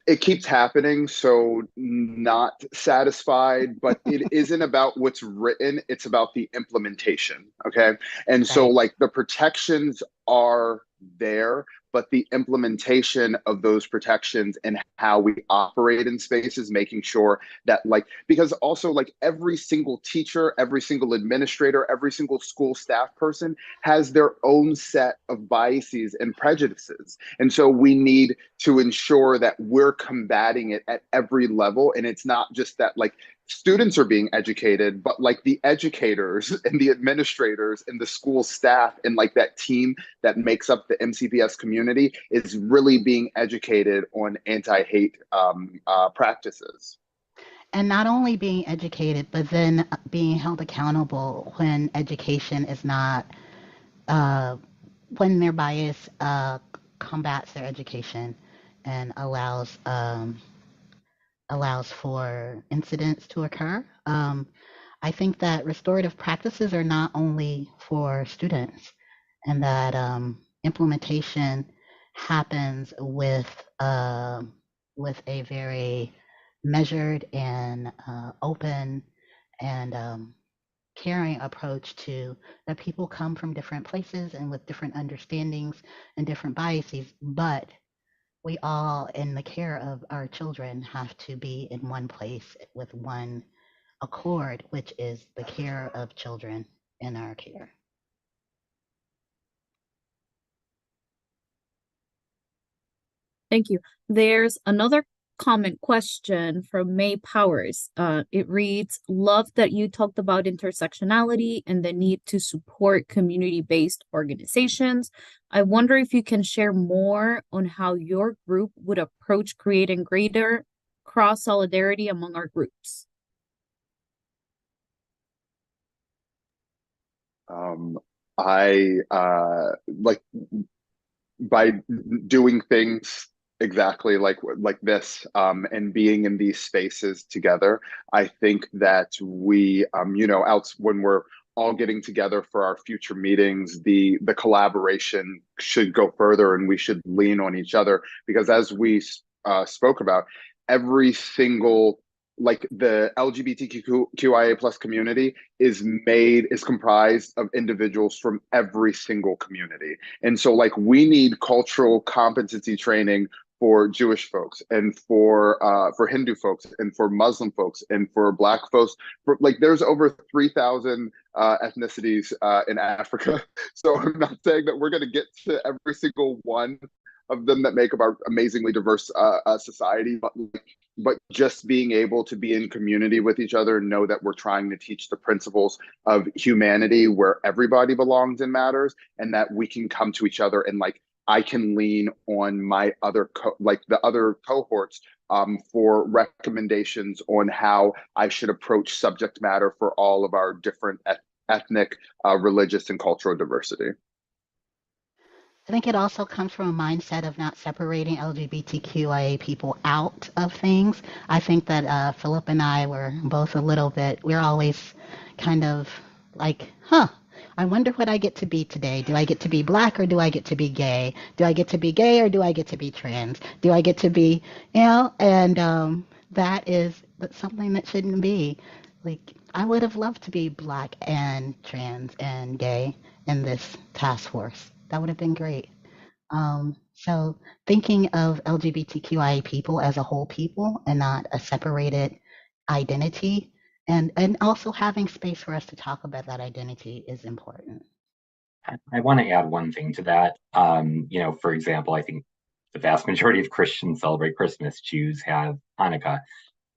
S4: it keeps happening, so not satisfied, but it isn't about what's written, it's about the implementation. Okay. And so like the protections are there, but the implementation of those protections and how we operate in spaces, making sure that because also every single teacher, every single administrator, every single school staff person has their own set of biases and prejudices. And so we need to ensure that we're combating it at every level. And it's not just that students are being educated, but the educators and the administrators and the school staff and that team that makes up the MCPS community is really being educated on anti-hate practices.
S5: And not only being educated, but then being held accountable when education is not, when their bias combats their education and allows for incidents to occur. I think that restorative practices are not only for students, and that implementation happens with a very measured and open and caring approach to that. People come from different places and with different understandings and different biases, but we all, in the care of our children, have to be in one place with one accord, which is the care of children in our care.
S1: Thank you. There's another comment question from May Powers. It reads, love that you talked about intersectionality and the need to support community-based organizations. I wonder if you can share more on how your group would approach creating greater cross-solidarity among our groups.
S4: I like by doing things exactly like this, and being in these spaces together, I think that we, out when we're all getting together for our future meetings, the collaboration should go further, and we should lean on each other, because as we spoke about, every single, like, the LGBTQIA plus community is comprised of individuals from every single community. And so, like, we need cultural competency training for Jewish folks, and for Hindu folks, and for Muslim folks, and for Black folks. Like, there's over 3,000 ethnicities in Africa. So I'm not saying that we're going to get to every single one of them that make up our amazingly diverse society, but just being able to be in community with each other, and know that we're trying to teach the principles of humanity, where everybody belongs and matters, and that we can come to each other, and, like, I can lean on my other the other cohorts for recommendations on how I should approach subject matter for all of our different ethnic, religious, and cultural diversity.
S5: I think it also comes from a mindset of not separating LGBTQIA people out of things. I think that Philip and I were both a little bit, we're always kind of like, I wonder what I get to be today. Do I get to be Black, or do I get to be gay? Do I get to be gay, or do I get to be trans? Do I get to be, and that is something that shouldn't be. Like, I would have loved to be Black and trans and gay in this task force. That would have been great. So thinking of LGBTQIA people as a whole people and not a separated identity, and also having space for us to talk about that identity is important.
S8: I want to add one thing to that. For example, I think the vast majority of Christians celebrate Christmas. Jews have Hanukkah.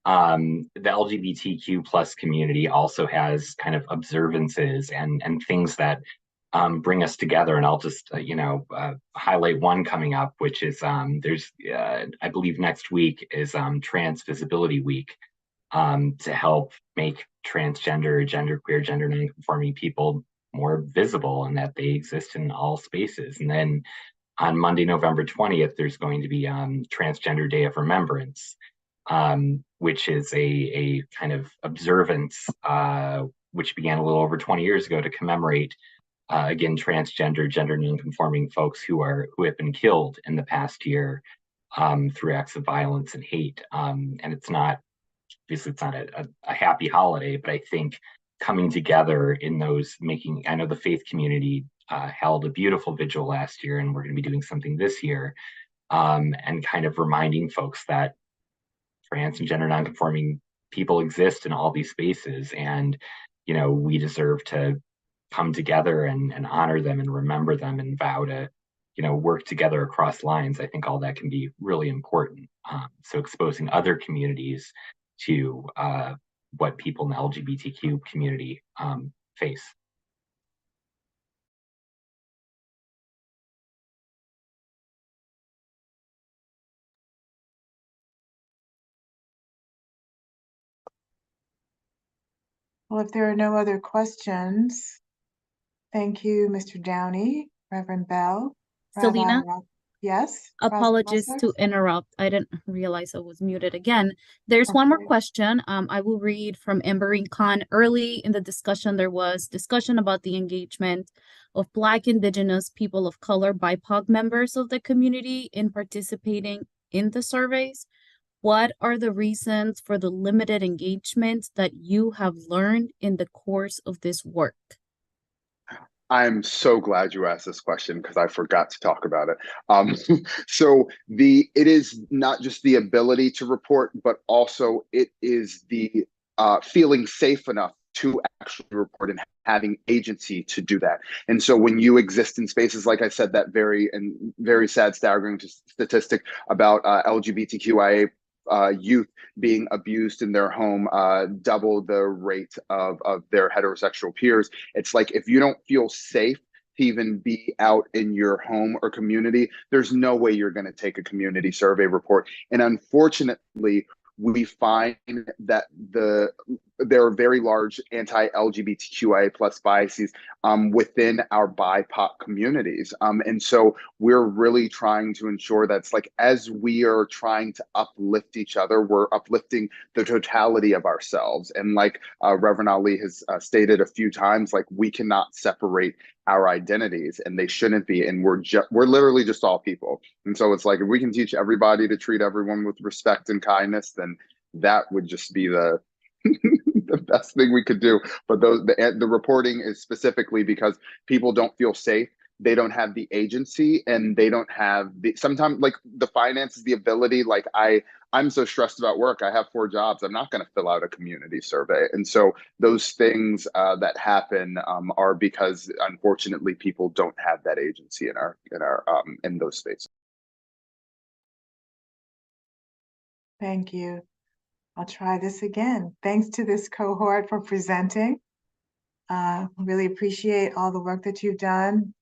S8: The LGBTQ plus community also has kind of observances and things that bring us together. And I'll just, highlight one coming up, which is I believe next week is Trans Visibility Week, to help make transgender, genderqueer, gender nonconforming people more visible, and that they exist in all spaces. And then on Monday, November 20th, there's going to be Transgender Day of Remembrance, which is a kind of observance which began a little over 20 years ago to commemorate again, transgender, gender nonconforming folks who have been killed in the past year through acts of violence and hate. And it's not a happy holiday, but I think coming together in those I know the faith community held a beautiful vigil last year, and we're going to be doing something this year, and kind of reminding folks that trans and gender nonconforming people exist in all these spaces, and we deserve to come together and honor them and remember them and vow to work together across lines. I think all that can be really important. So exposing other communities to what people in the LGBTQ community face.
S2: Well, if there are no other questions, thank you, Mr. Downey, Reverend Bell.
S1: Selena?
S2: Yes?
S1: Apologies to interrupt. I didn't realize I was muted again. There's one more question. I will read from Emberine Khan. Early in the discussion, there was discussion about the engagement of Black, Indigenous, people of color, BIPOC members of the community in participating in the surveys. What are the reasons for the limited engagement that you have learned in the course of this work?
S4: I'm so glad you asked this question, because I forgot to talk about it. So it is not just the ability to report, but also it is the feeling safe enough to actually report and having agency to do that. And so when you exist in spaces, like I said, that very sad, staggering statistic about LGBTQIA youth being abused in their home, double the rate of their heterosexual peers. It's like, if you don't feel safe to even be out in your home or community, there's no way you're going to take a community survey report. And unfortunately, we find that there are very large anti-LGBTQIA plus biases within our BIPOC communities. And so we're really trying to ensure that's like, as we are trying to uplift each other, we're uplifting the totality of ourselves. And like Reverend Ali has stated a few times, like we cannot separate our identities, and they shouldn't be. And we're literally just all people. And so it's like, if we can teach everybody to treat everyone with respect and kindness, then that would just be the the best thing we could do. But the reporting is specifically because people don't feel safe. They don't have the agency, and they don't have sometimes like the finances, the ability. Like I'm so stressed about work. I have 4 jobs. I'm not going to fill out a community survey. And so those things that happen are because, unfortunately, people don't have that agency in those spaces.
S2: Thank you. I'll try this again. Thanks to this cohort for presenting. Really appreciate all the work that you've done.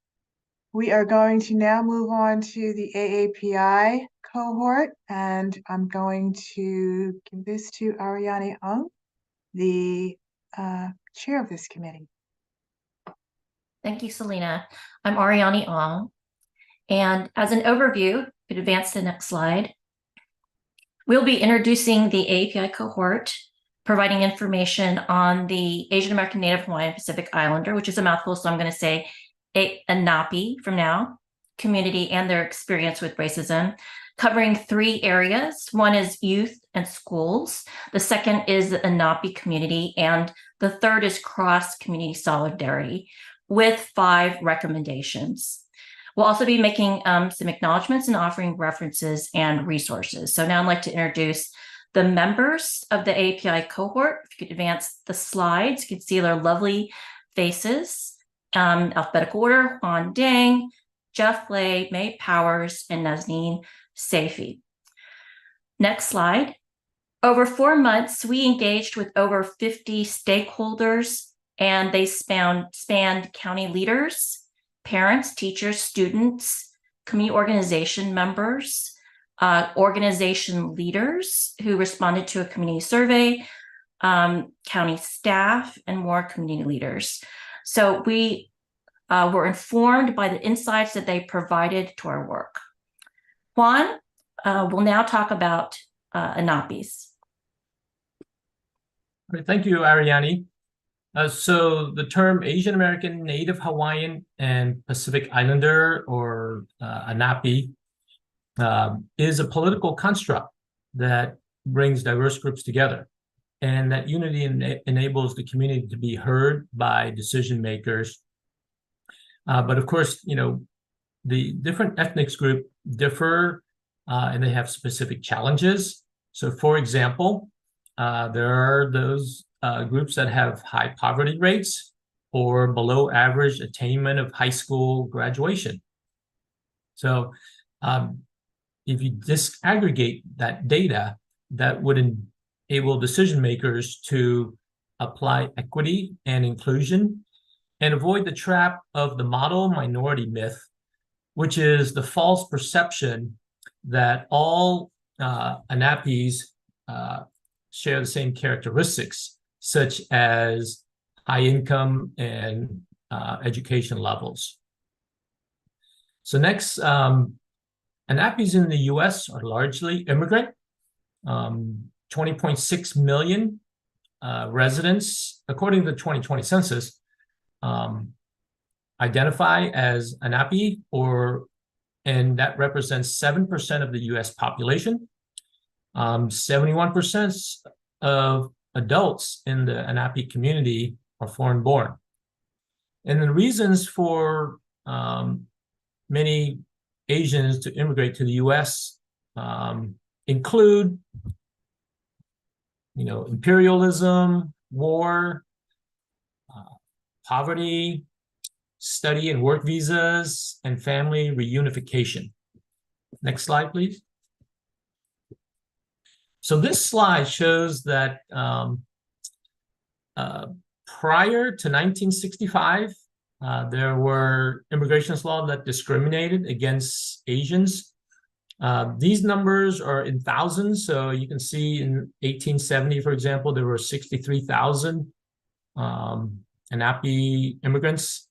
S2: We are going to now move on to the AAPI cohort, and I'm going to give this to Ariane Ong, the chair of this committee.
S9: Thank you, Selena. I'm Ariane Ong, and as an overview, could advance to the next slide. We'll be introducing the AAPI cohort, providing information on the Asian American Native Hawaiian Pacific Islander, which is a mouthful, so I'm going to say ANAPI from now, community and their experience with racism, covering 3 areas. One is youth and schools. The second is the ANAPI community. And the third is cross-community solidarity with 5 recommendations. We'll also be making some acknowledgements and offering references and resources. So now I'd like to introduce the members of the AAPI cohort. If you could advance the slides, you can see their lovely faces. Alphabetical order: Juan Dang, Jeff Lay, May Powers, and Nazneen Saifi. Next slide. Over 4 months, we engaged with over 50 stakeholders, and they spanned county leaders, parents, teachers, students, community organization members, organization leaders who responded to a community survey, county staff, and more community leaders. So we were informed by the insights that they provided to our work. Juan will now talk about ANAPIs.
S10: Great. Thank you, Ariane. So the term Asian American, Native Hawaiian, and Pacific Islander, or ANAPI, is a political construct that brings diverse groups together. And that unity enables the community to be heard by decision makers. But of course, you know, the different ethnic groups differ and they have specific challenges. So for example, there are those groups that have high poverty rates or below average attainment of high school graduation. So if you disaggregate that data, that would enable decision makers to apply equity and inclusion and avoid the trap of the model minority myth, which is the false perception that all ANAPIs share the same characteristics, such as high income and education levels. So next, ANAPIs in the US are largely immigrant. 20.6 million residents, according to the 2020 census, identify as ANAPI, and that represents 7% of the US population. 71% of adults in the ANAPI community are foreign born. And the reasons for many Asians to immigrate to the US include, you know, imperialism, war, poverty, study and work visas, and family reunification. Next slide, please. So this slide shows that prior to 1965, there were immigration laws that discriminated against Asians. These numbers are in thousands. So you can see in 1870, for example, there were 63,000 Anapi immigrants.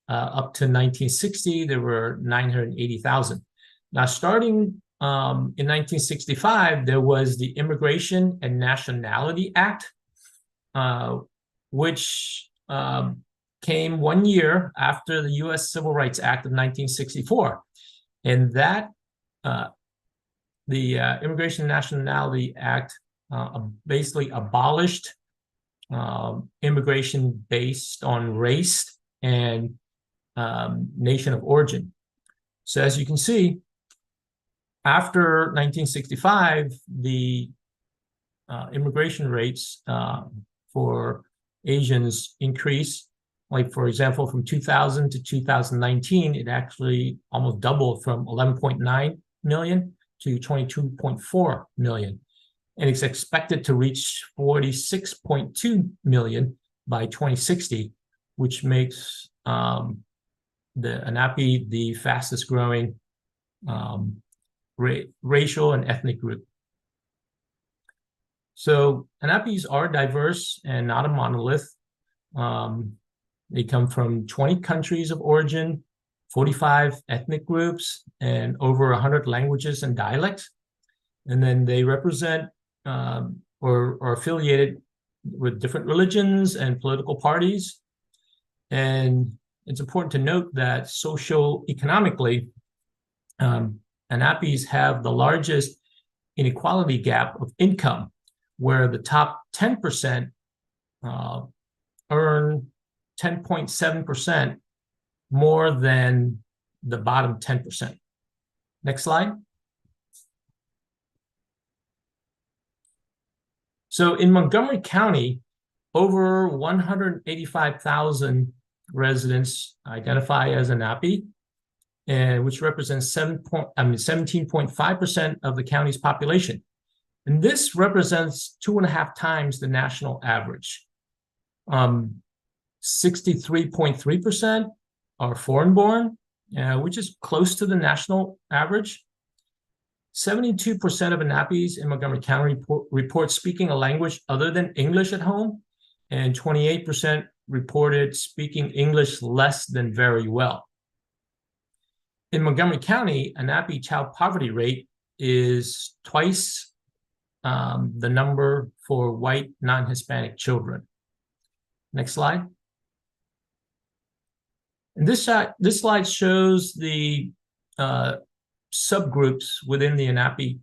S10: Up to 1960, there were 980,000. Now, starting in 1965, there was the Immigration and Nationality Act, which came 1 year after the U.S. Civil Rights Act of 1964. And that, the Immigration and Nationality Act basically abolished immigration based on race and nation of origin. So as you can see, after 1965, the immigration rates for Asians increased. Like, for example, from 2000 to 2019, it actually almost doubled from 11.9 million to 22.4 million. And it's expected to reach 46.2 million by 2060, which makes the Anapi the fastest growing racial and ethnic group. So Anapis are diverse and not a monolith. They come from 20 countries of origin, 45 ethnic groups, and over 100 languages and dialects. And then they represent or are affiliated with different religions and political parties. And it's important to note that socio-economically, Anapis have the largest inequality gap of income, where the top 10% earn 10.7% more than the bottom 10%. Next slide. So in Montgomery County, over 185,000 residents identify as Anapi, and which represents 17.5% of the county's population. And this represents 2.5 times the national average. 63.3% are foreign-born, which is close to the national average. 72% of Anapis in Montgomery County report speaking a language other than English at home, and 28% reported speaking English less than very well. In Montgomery County, Anapi child poverty rate is twice the number for white non-Hispanic children. Next slide. And this slide shows the subgroups within the Anapi.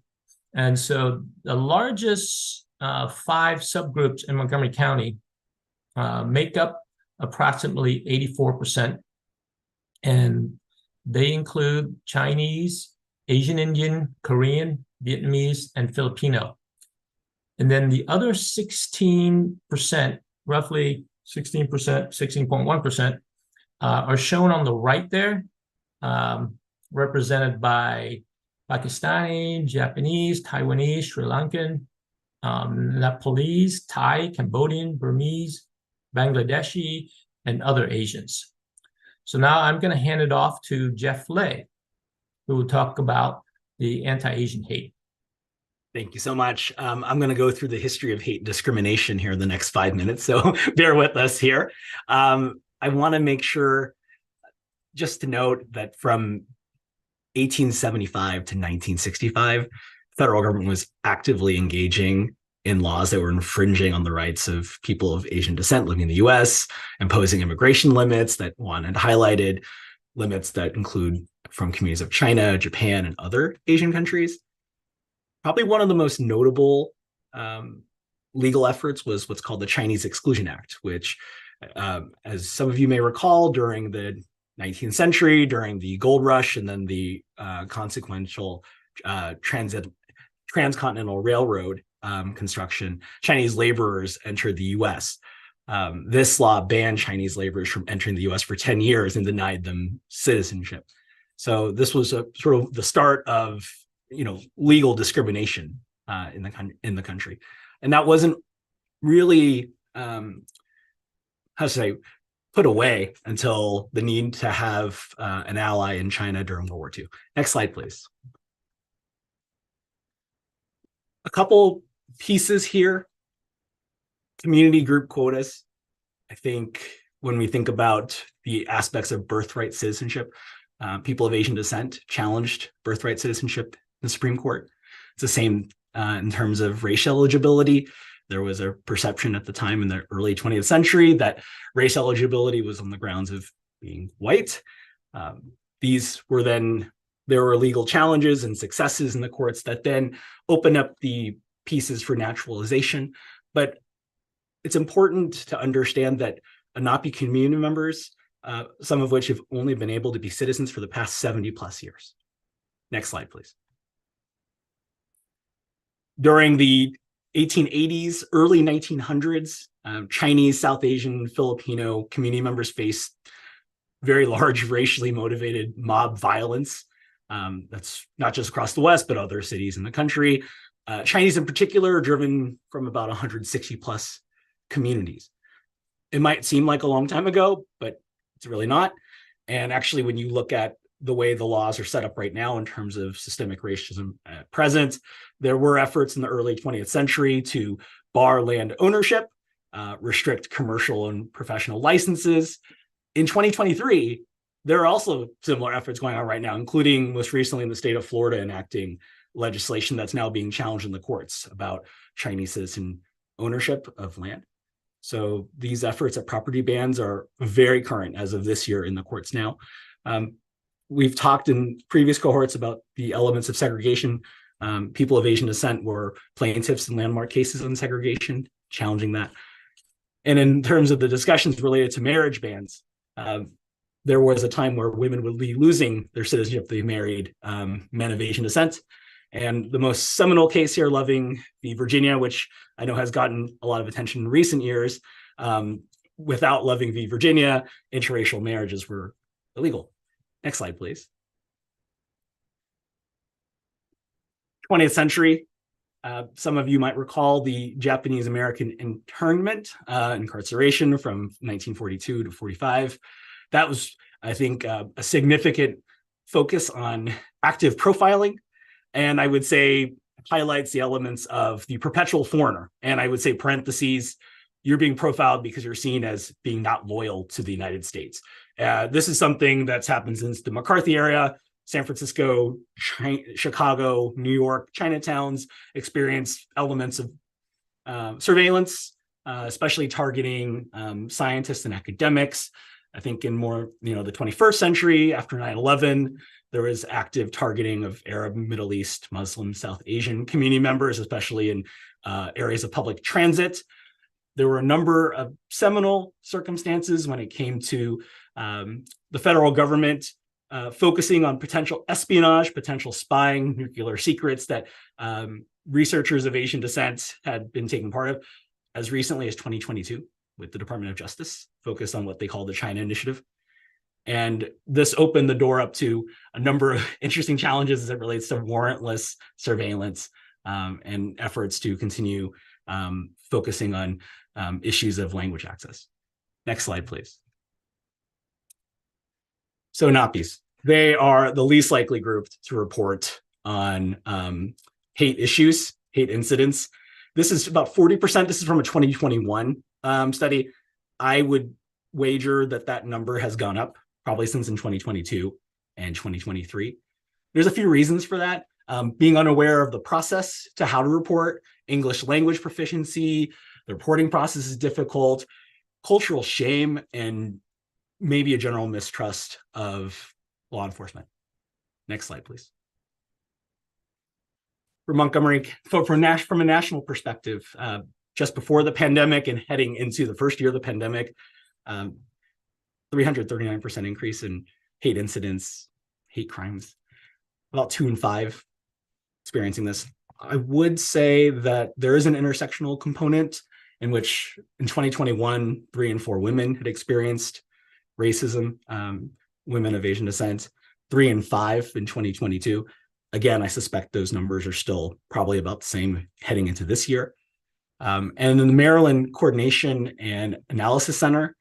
S10: And so the largest 5 subgroups in Montgomery County make up approximately 84%. And they include Chinese, Asian Indian, Korean, Vietnamese, and Filipino. And then the other 16%, roughly 16%, 16.1%, are shown on the right there, represented by Pakistani, Japanese, Taiwanese, Sri Lankan, Nepalese, Thai, Cambodian, Burmese, Bangladeshi, and other Asians. So now I'm going to hand it off to Jeff Lay, who will talk about the anti-Asian hate.
S11: Thank you so much. I'm going to go through the history of hate and discrimination here in the next 5 minutes, so bear with us here. I want to make sure just to note that from 1875 to 1965, the federal government was actively engaging in laws that were infringing on the rights of people of Asian descent living in the US, imposing immigration limits that Juan had highlighted, limits that include from communities of China, Japan, and other Asian countries. Probably one of the most notable legal efforts was what's called the Chinese Exclusion Act, which, as some of you may recall, during the 19th century, during the gold rush, and then the consequential transcontinental railroad construction, Chinese laborers entered the U.S. This law banned Chinese laborers from entering the U.S. for 10 years and denied them citizenship. So this was a sort of the start of, legal discrimination in the country, and that wasn't really put away until the need to have an ally in China during World War II. Next slide, please. A couple pieces here. Community group quotas. I think when we think about the aspects of birthright citizenship, people of Asian descent challenged birthright citizenship in the Supreme Court. It's the same in terms of racial eligibility. There was a perception at the time in the early 20th century that race eligibility was on the grounds of being white. There were legal challenges and successes in the courts that then opened up the pieces for naturalization. But it's important to understand that Lenape community members, some of which have only been able to be citizens for the past 70 plus years. Next slide, please. During the 1880s, early 1900s, Chinese, South Asian, Filipino community members faced very large racially motivated mob violence. That's not just across the West, but other cities in the country. Chinese in particular are driven from about 160 plus communities. It might seem like a long time ago, but it's really not. And actually, when you look at the way the laws are set up right now in terms of systemic racism at present, there were efforts in the early 20th century to bar land ownership, restrict commercial and professional licenses. In 2023, there are also similar efforts going on right now, including most recently in the state of Florida enacting legislation that's now being challenged in the courts about Chinese citizen ownership of land. So these efforts at property bans are very current as of this year in the courts now. We've talked in previous cohorts about the elements of segregation. People of Asian descent were plaintiffs in landmark cases on segregation, challenging that. And in terms of the discussions related to marriage bans, there was a time where women would be losing their citizenship if they married men of Asian descent. And the most seminal case here, Loving v. Virginia, which I know has gotten a lot of attention in recent years, without Loving v. Virginia, interracial marriages were illegal. Next slide, please. 20th century, some of you might recall the Japanese American internment, incarceration from 1942 to 45. That was, I think, a significant focus on active profiling. And I would say highlights the elements of the perpetual foreigner. And I would say parentheses, you're being profiled because you're seen as being not loyal to the United States. This is something that's happened since the McCarthy era. San Francisco, Chicago, New York, Chinatowns experienced elements of surveillance, especially targeting scientists and academics. I think in more, the 21st century, after 9/11, there was active targeting of Arab, Middle East, Muslim, South Asian community members, especially in areas of public transit. There were a number of seminal circumstances when it came to the federal government focusing on potential espionage, potential spying, nuclear secrets that researchers of Asian descent had been taking part of as recently as 2022 with the Department of Justice, focused on what they call the China Initiative. And this opened the door up to a number of interesting challenges as it relates to warrantless surveillance and efforts to continue focusing on issues of language access. Next slide, please. So Napis, they are the least likely group to report on hate issues, hate incidents. This is about 40%. This is from a 2021 study. I would wager that number has gone up probably since in 2022 and 2023. There's a few reasons for that. Being unaware of the process to how to report, English language proficiency, the reporting process is difficult, cultural shame, and maybe a general mistrust of law enforcement. Next slide, please. For Montgomery, from a national perspective, just before the pandemic and heading into the first year of the pandemic, 339% increase in hate incidents, hate crimes, about 2 in 5 experiencing this. I would say that there is an intersectional component in which in 2021, 3 in 4 women had experienced racism, women of Asian descent, 3 in 5 in 2022. Again, I suspect those numbers are still probably about the same heading into this year. And in the Maryland Coordination and Analysis Center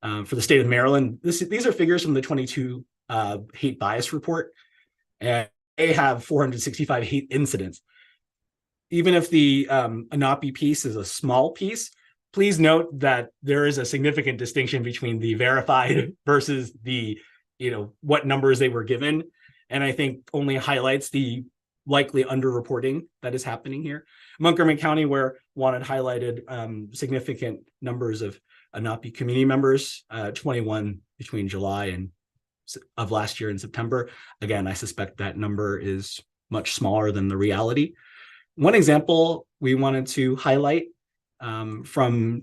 S11: for the state of Maryland, these are figures from the 22 hate bias report, and they have 465 hate incidents. even if the ANAPI piece is a small piece, please note that there is a significant distinction between the verified versus the, what numbers they were given. And I think only highlights the likely underreporting that is happening here. Montgomery County, where Juan had highlighted significant numbers of ANAPI community members, 21 between July of last year and September. Again, I suspect that number is much smaller than the reality. One example we wanted to highlight from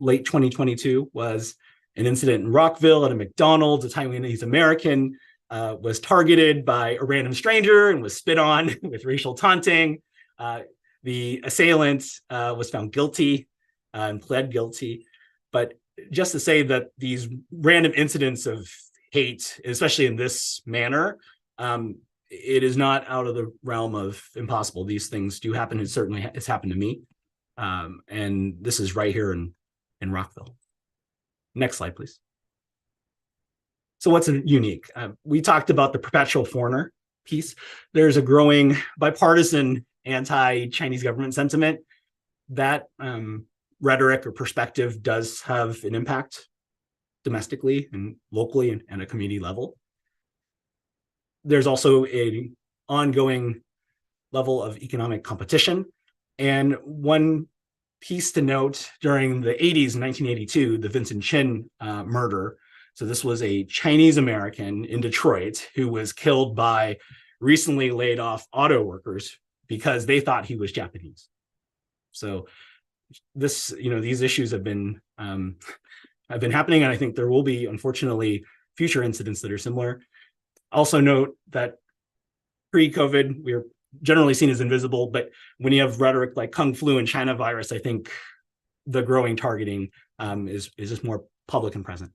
S11: late 2022 was an incident in Rockville at a McDonald's. A Taiwanese American was targeted by a random stranger and was spit on with racial taunting. The assailant was found guilty and pled guilty. But just to say that these random incidents of hate, especially in this manner, it is not out of the realm of impossible. These things do happen. It certainly has happened to me. And this is right here in Rockville. Next slide, please. So what's unique? We talked about the perpetual foreigner piece. There's a growing bipartisan anti-Chinese government sentiment. That rhetoric or perspective does have an impact domestically and locally and at a community level. There's also an ongoing level of economic competition. And one piece to note, during the 80s, in 1982, the Vincent Chin murder. So this was a Chinese American in Detroit who was killed by recently laid off auto workers because they thought he was Japanese. So this, these issues have been happening, and I think there will be, unfortunately, future incidents that are similar. Also note that pre-COVID, we were generally seen as invisible, but when you have rhetoric like Kung Flu and China virus, I think the growing targeting is just more public and present.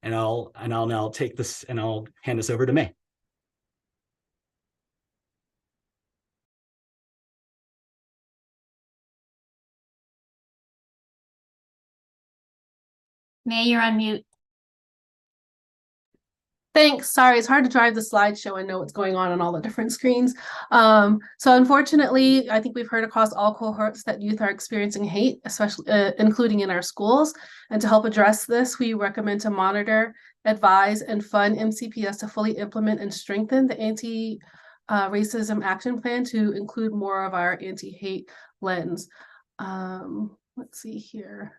S11: And I'll now take this and I'll hand this over to May.
S12: May, you're on mute. Thanks. Sorry, it's hard to drive the slideshow and know what's going on all the different screens. So unfortunately, I think we've heard across all cohorts that youth are experiencing hate, especially including in our schools. And to help address this, we recommend to monitor, advise, and fund MCPS to fully implement and strengthen the anti-racism action plan to include more of our anti-hate lens. Let's see here.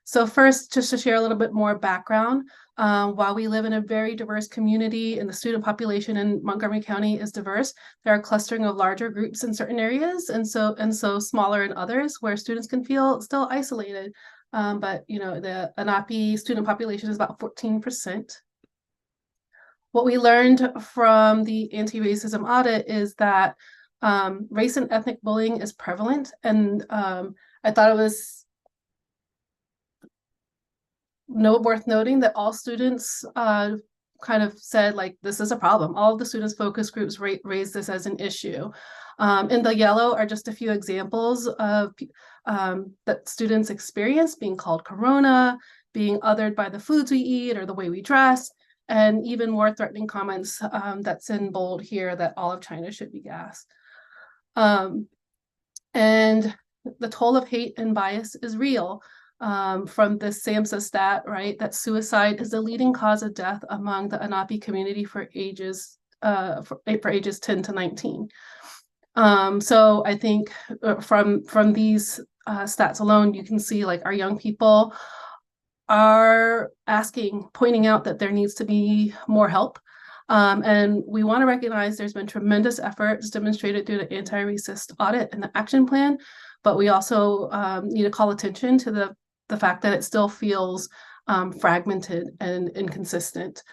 S12: So first, just to share a little bit more background, while we live in a very diverse community and the student population in Montgomery County is diverse, there are clustering of larger groups in certain areas and so smaller in others where students can feel still isolated. But the ANAPI student population is about 14%. What we learned from the anti-racism audit is that race and ethnic bullying is prevalent, and I thought it was worth noting that all students kind of said, like, this is a problem. All of the students' focus groups raised this as an issue. In the yellow are just a few examples of that students experience: being called Corona, being othered by the foods we eat or the way we dress, and even more threatening comments that's in bold here, that all of China should be gas. And the toll of hate and bias is real. From the SAMHSA stat, right, that suicide is the leading cause of death among the ANAPI community for ages 10 to 19. So I think from these stats alone, you can see, like, our young people are pointing out that there needs to be more help. And we want to recognize there's been tremendous efforts demonstrated through the anti-racist audit and the action plan, but we also need to call attention to the fact that it still feels fragmented and inconsistent.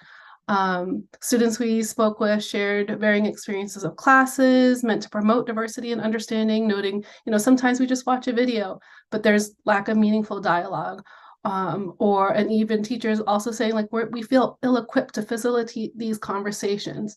S12: Students we spoke with shared varying experiences of classes meant to promote diversity and understanding, noting, sometimes we just watch a video, but there's lack of meaningful dialogue. And even teachers also saying, like, we feel ill-equipped to facilitate these conversations.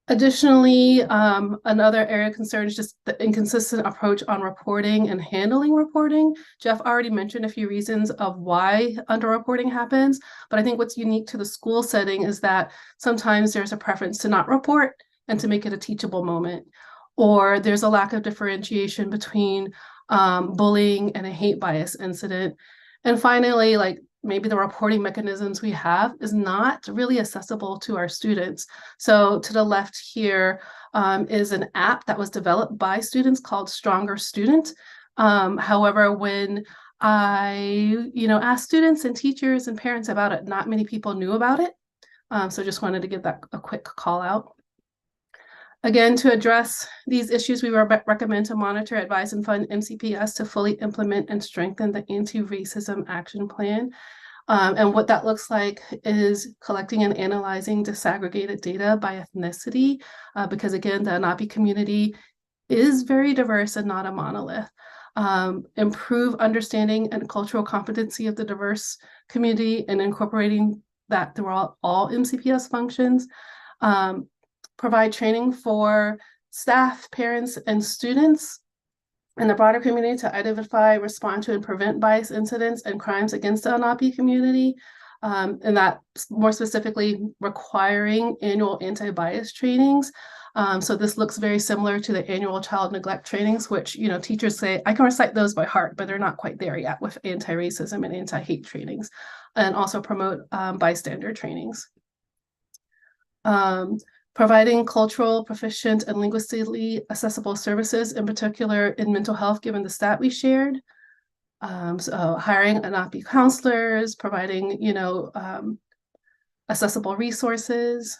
S12: Additionally, another area of concern is just the inconsistent approach on reporting and handling reporting. Jeff already mentioned a few reasons of why underreporting happens, but I think what's unique to the school setting is that sometimes there's a preference to not report, and to make it a teachable moment. Or there's a lack of differentiation between bullying and a hate bias incident. And finally, like maybe the reporting mechanisms we have is not really accessible to our students. So to the left here is an app that was developed by students called Stronger Student. However, when I, asked students and teachers and parents about it, not many people knew about it. So just wanted to give that a quick call out. Again, to address these issues, we recommend to monitor, advise, and fund MCPS to fully implement and strengthen the Anti-Racism Action Plan. And what that looks like is collecting and analyzing disaggregated data by ethnicity, because again, the Lenape community is very diverse and not a monolith. Improve understanding and cultural competency of the diverse community and incorporating that throughout all MCPS functions. Provide training for staff, parents, and students in the broader community to identify, respond to, and prevent bias incidents and crimes against the Lenape community. And that more specifically requiring annual anti-bias trainings. So this looks very similar to the annual child neglect trainings, which, teachers say, I can recite those by heart, but they're not quite there yet with anti-racism and anti-hate trainings, and also promote bystander trainings. Providing cultural, proficient, and linguistically accessible services, in particular in mental health, given the stat we shared. So hiring Lenape counselors, providing, accessible resources.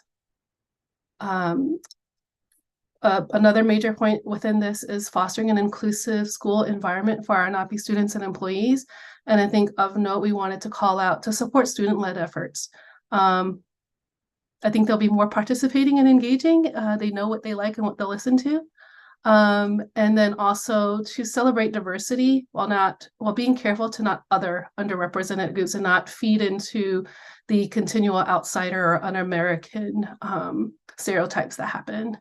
S12: Another major point within this is fostering an inclusive school environment for our Lenape students and employees. And I think of note, we wanted to call out to support student-led efforts. I think they'll be more participating and engaging. They know what they like and what they'll listen to. And then also to celebrate diversity while being careful to not other underrepresented groups and not feed into the continual outsider or un-American stereotypes that happen.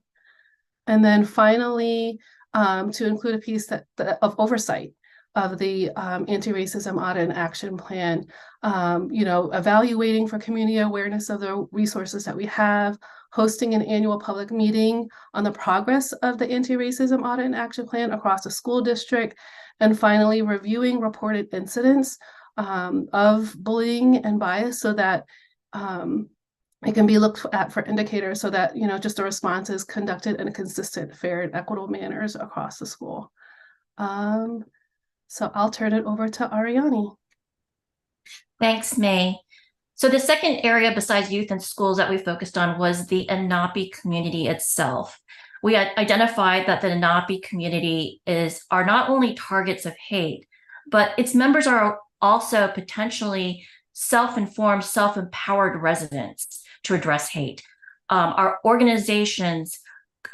S12: And then finally, to include a piece of oversight of the Anti-Racism Audit and Action Plan, evaluating for community awareness of the resources that we have, hosting an annual public meeting on the progress of the Anti-Racism Audit and Action Plan across the school district, and finally reviewing reported incidents of bullying and bias so that it can be looked at for indicators so that, just the response is conducted in a consistent, fair, and equitable manners across the school. So I'll turn it over to Ariani.
S9: Thanks, May. So the second area besides youth and schools that we focused on was the Lenape community itself. We had identified that the Lenape community are not only targets of hate, but its members are also potentially self-informed, self-empowered residents to address hate. Our organizations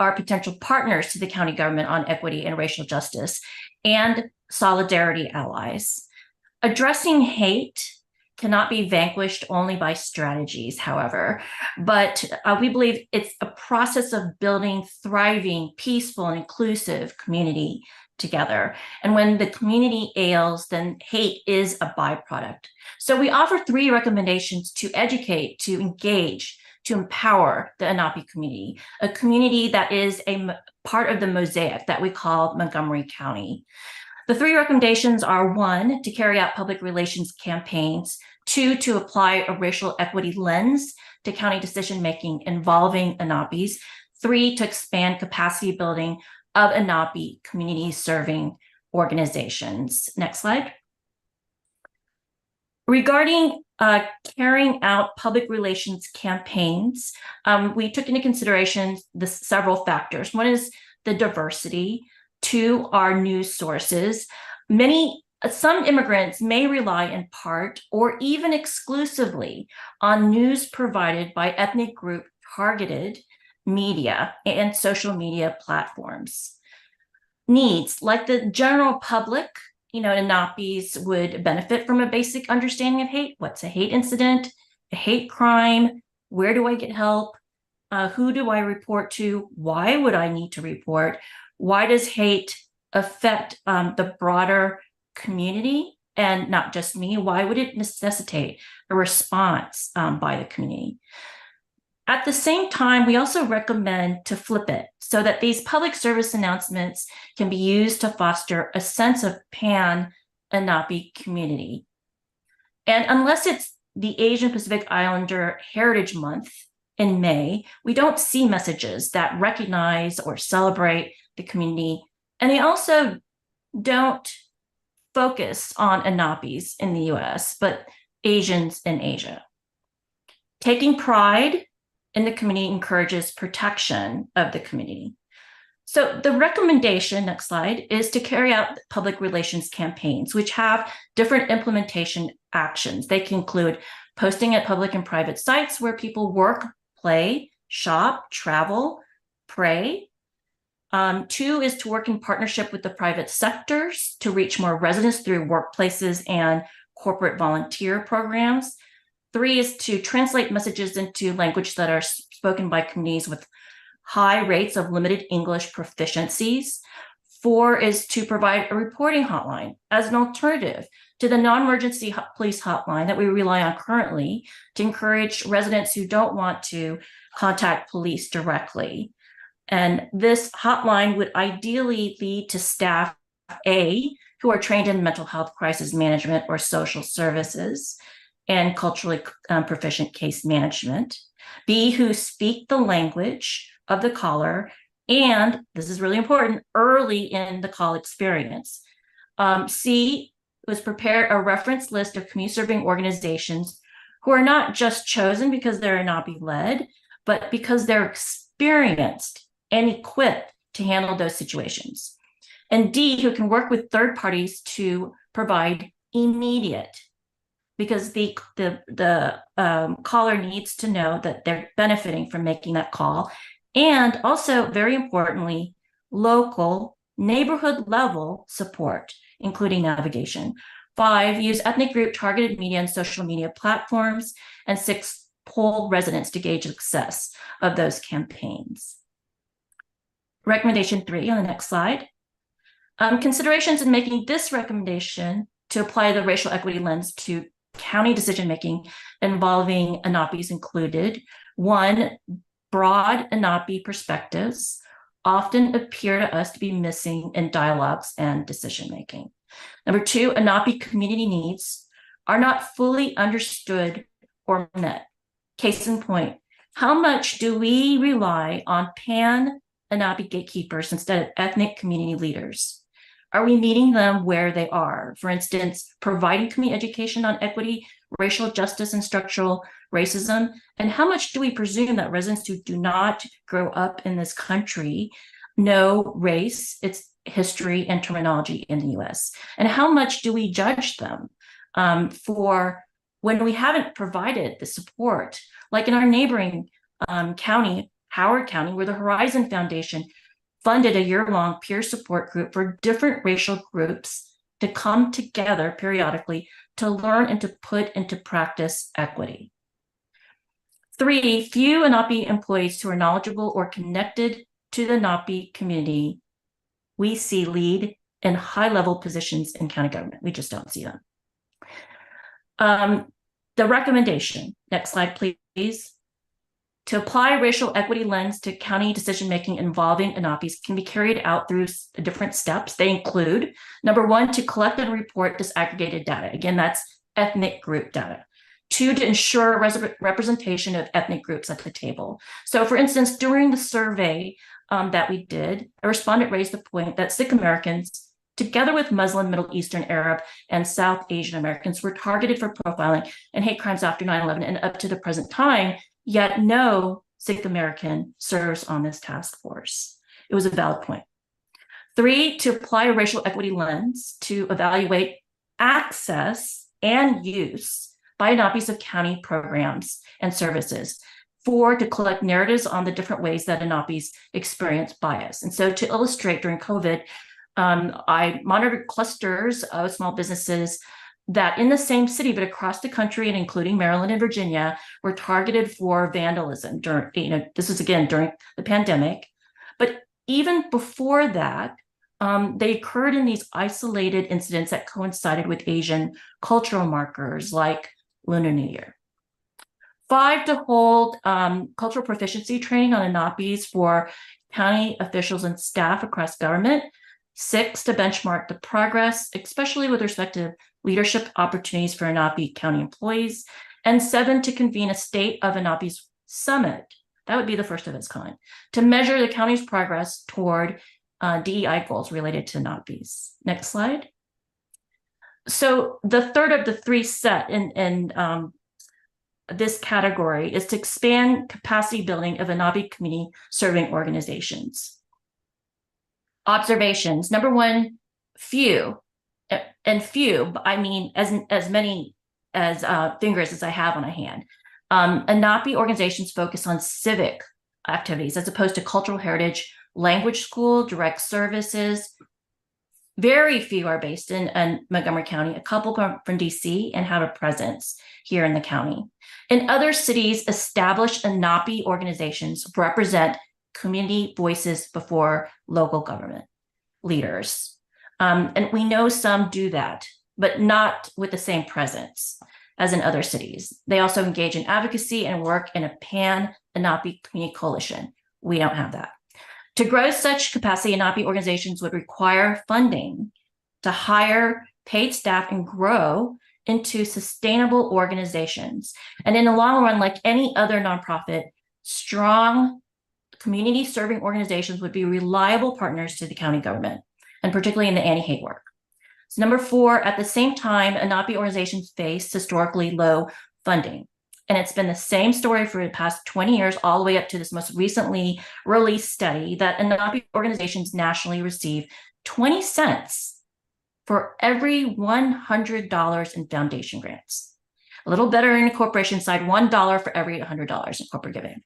S9: are potential partners to the county government on equity and racial justice, and solidarity allies. Addressing hate cannot be vanquished only by strategies, however, but we believe it's a process of building thriving, peaceful, and inclusive community together. And when the community ails, then hate is a byproduct. So we offer 3 recommendations to educate, to engage, to empower the Lenape community, a community that is a part of the mosaic that we call Montgomery County. The 3 recommendations are: 1, to carry out public relations campaigns; 2, to apply a racial equity lens to county decision-making involving Lenapes; 3, to expand capacity building of Lenape community-serving organizations. Next slide. Regarding carrying out public relations campaigns, we took into consideration several factors. 1 is the diversity. 2 are news sources. Some immigrants may rely in part or even exclusively on news provided by ethnic group targeted media and social media platforms. Needs, like the general public, Lenapes would benefit from a basic understanding of hate. What's a hate incident, a hate crime? Where do I get help? Who do I report to? Why would I need to report? Why does hate affect the broader community and not just me? Why would it necessitate a response by the community? At the same time, we also recommend to flip it so that these public service announcements can be used to foster a sense of pan-Lenape community. And unless it's the Asian Pacific Islander Heritage Month in May, we don't see messages that recognize or celebrate the community. And they also don't focus on Lenapes in the US, but Asians in Asia. Taking pride in the community encourages protection of the community. So the recommendation, next slide, is to carry out public relations campaigns, which have different implementation actions. They can include posting at public and private sites where people work, play, shop, travel, pray. 2 is to work in partnership with the private sectors to reach more residents through workplaces and corporate volunteer programs. 3 is to translate messages into language that are spoken by communities with high rates of limited English proficiencies. 4 is to provide a reporting hotline as an alternative to the non-emergency police hotline that we rely on currently to encourage residents who don't want to contact police directly. And this hotline would ideally lead to staff A, who are trained in mental health crisis management or social services and culturally proficient case management. B, who speak the language of the caller, and this is really important, early in the call experience. C was prepare a reference list of community serving organizations who are not just chosen because they're Lenape led, but because they're experienced and equipped to handle those situations. And D, who can work with third parties to provide immediate, because the caller needs to know that they're benefiting from making that call. And also, very importantly, local neighborhood level support, including navigation. 5, use ethnic group targeted media and social media platforms. And 6, poll residents to gauge success of those campaigns. Recommendation 3 on the next slide. Considerations in making this recommendation to apply the racial equity lens to county decision-making involving Lenapes included: 1, broad Lenape perspectives often appear to us to be missing in dialogues and decision-making. Number 2, Lenape community needs are not fully understood or met. Case in point, how much do we rely on pan-Lenape gatekeepers instead of ethnic community leaders? Are we meeting them where they are? For instance, providing community education on equity, racial justice, and structural racism? And how much do we presume that residents who do not grow up in this country know race, its history, and terminology in the US? And how much do we judge them for when we haven't provided the support? Like in our neighboring county, Howard County, where the Horizon Foundation funded a year-long peer support group for different racial groups to come together periodically to learn and to put into practice equity. 3, few Lenape employees who are knowledgeable or connected to the Lenape community we see lead in high-level positions in county government. We just don't see them. The recommendation, next slide, please. To apply racial equity lens to county decision-making involving Lenapes can be carried out through different steps. They include, number 1, to collect and report disaggregated data. Again, that's ethnic group data. 2, to ensure representation of ethnic groups at the table. So for instance, during the survey that we did, a respondent raised the point that Sikh Americans, together with Muslim, Middle Eastern, Arab, and South Asian Americans, were targeted for profiling and hate crimes after 9/11 and up to the present time, yet no Sikh American serves on this task force. It was a valid point. 3, to apply a racial equity lens to evaluate access and use by Lenapes of county programs and services. 4, to collect narratives on the different ways that Lenapes experience bias. And so to illustrate, during COVID, I monitored clusters of small businesses that in the same city, but across the country and including Maryland and Virginia, were targeted for vandalism during, this is again during the pandemic. But even before that, they occurred in these isolated incidents that coincided with Asian cultural markers like Lunar New Year. 5, to hold cultural proficiency training on Anapis for county officials and staff across government. 6, to benchmark the progress, especially with respect to leadership opportunities for Anapi County employees. And 7, to convene a State of Anapis Summit. That would be the first of its kind, to measure the county's progress toward DEI goals related to Anapis. Next slide. So the third of the 3 set in this category is to expand capacity building of Anapi community serving organizations. Observations. Number 1, few. And few, I mean as many as fingers as I have on a hand. Anapi organizations focus on civic activities as opposed to cultural heritage, language school, direct services. Very few are based in Montgomery County. A couple come from DC and have a presence here in the county. In other cities, established Anapi organizations represent community voices before local government leaders. And we know some do that, but not with the same presence as in other cities. They also engage in advocacy and work in a pan-Anapi community coalition. We don't have that. To grow such capacity, Anapi organizations would require funding to hire paid staff and grow into sustainable organizations. And in the long run, like any other nonprofit, strong community serving organizations would be reliable partners to the county government, and particularly in the anti-hate work. So number 4, at the same time, Anapi organizations face historically low funding. And it's been the same story for the past 20 years, all the way up to this most recently released study that Anapi organizations nationally receive 20 cents for every $100 in foundation grants. A little better in the corporation side, $1 for every $100 in corporate giving.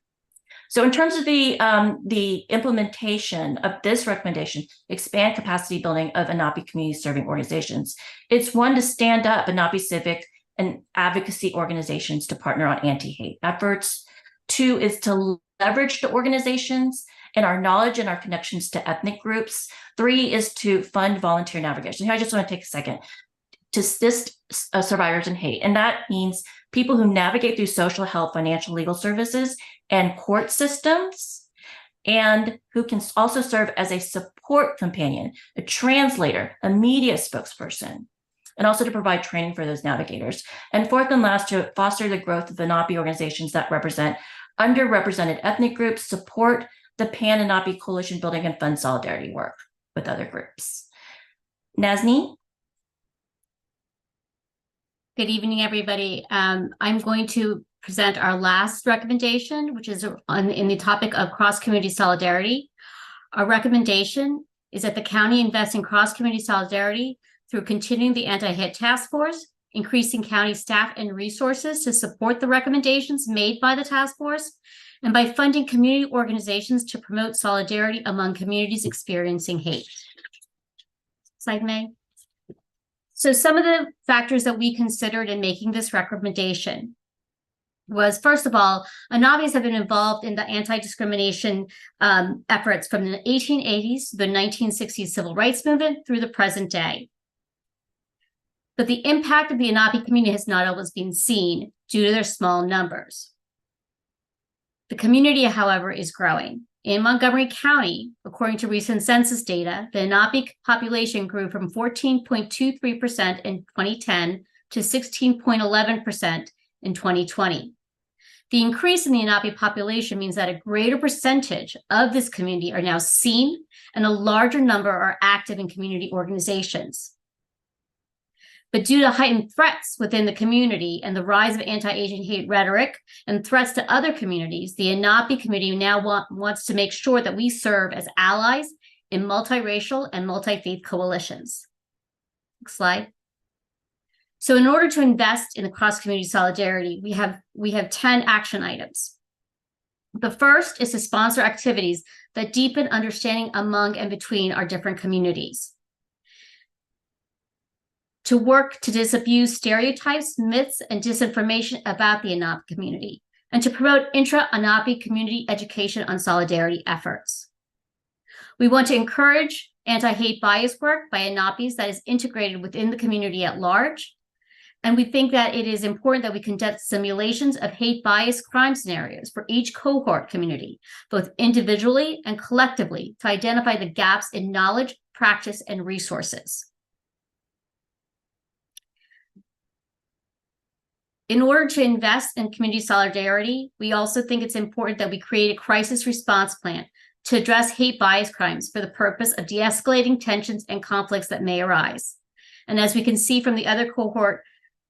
S9: So in terms of the implementation of this recommendation, expand capacity building of Anapi community serving organizations, it's 1, to stand up Anapi civic and advocacy organizations to partner on anti-hate efforts. 2 is to leverage the organizations and our knowledge and our connections to ethnic groups. 3 is to fund volunteer navigation. Here, I just want to take a second to assist survivors in hate. And that means people who navigate through social, health, financial, legal services, and court systems, and who can also serve as a support companion, a translator, a media spokesperson, and also to provide training for those navigators. And 4th and last, to foster the growth of Anapi organizations that represent underrepresented ethnic groups, support the Pan-Anapi coalition building, and fund solidarity work with other groups. Nazni?
S13: Good evening, everybody. I'm going to present our last recommendation, which is in the topic of cross-community solidarity. Our recommendation is that the county invest in cross-community solidarity through continuing the anti-hate task force, increasing county staff and resources to support the recommendations made by the task force, and by funding community organizations to promote solidarity among communities experiencing hate. Slide, May. So some of the factors that we considered in making this recommendation was, first of all, Anapis have been involved in the anti-discrimination efforts from the 1880s, the 1960s civil rights movement through the present day. But the impact of the Anapi community has not always been seen due to their small numbers. The community, however, is growing. In Montgomery County, according to recent census data, the Anapi population grew from 14.23% in 2010 to 16.11% in 2020. The increase in the Anapi population means that a greater percentage of this community are now seen, and a larger number are active in community organizations. But due to heightened threats within the community and the rise of anti-Asian hate rhetoric and threats to other communities, the Anapi community now wants to make sure that we serve as allies in multiracial and multi-faith coalitions. Next slide. So in order to invest in the cross-community solidarity, we have 10 action items. The first is to sponsor activities that deepen understanding among and between our different communities. To work to disabuse stereotypes, myths, and disinformation about the Anapi community, and to promote intra-Anapi community education on solidarity efforts. We want to encourage anti-hate bias work by Anapis that is integrated within the community at large, And we think that it is important that we conduct simulations of hate bias crime scenarios for each cohort community, both individually and collectively, to identify the gaps in knowledge, practice, and resources. In order to invest in community solidarity, we also think it's important that we create a crisis response plan to address hate bias crimes for the purpose of de-escalating tensions and conflicts that may arise. And as we can see from the other cohort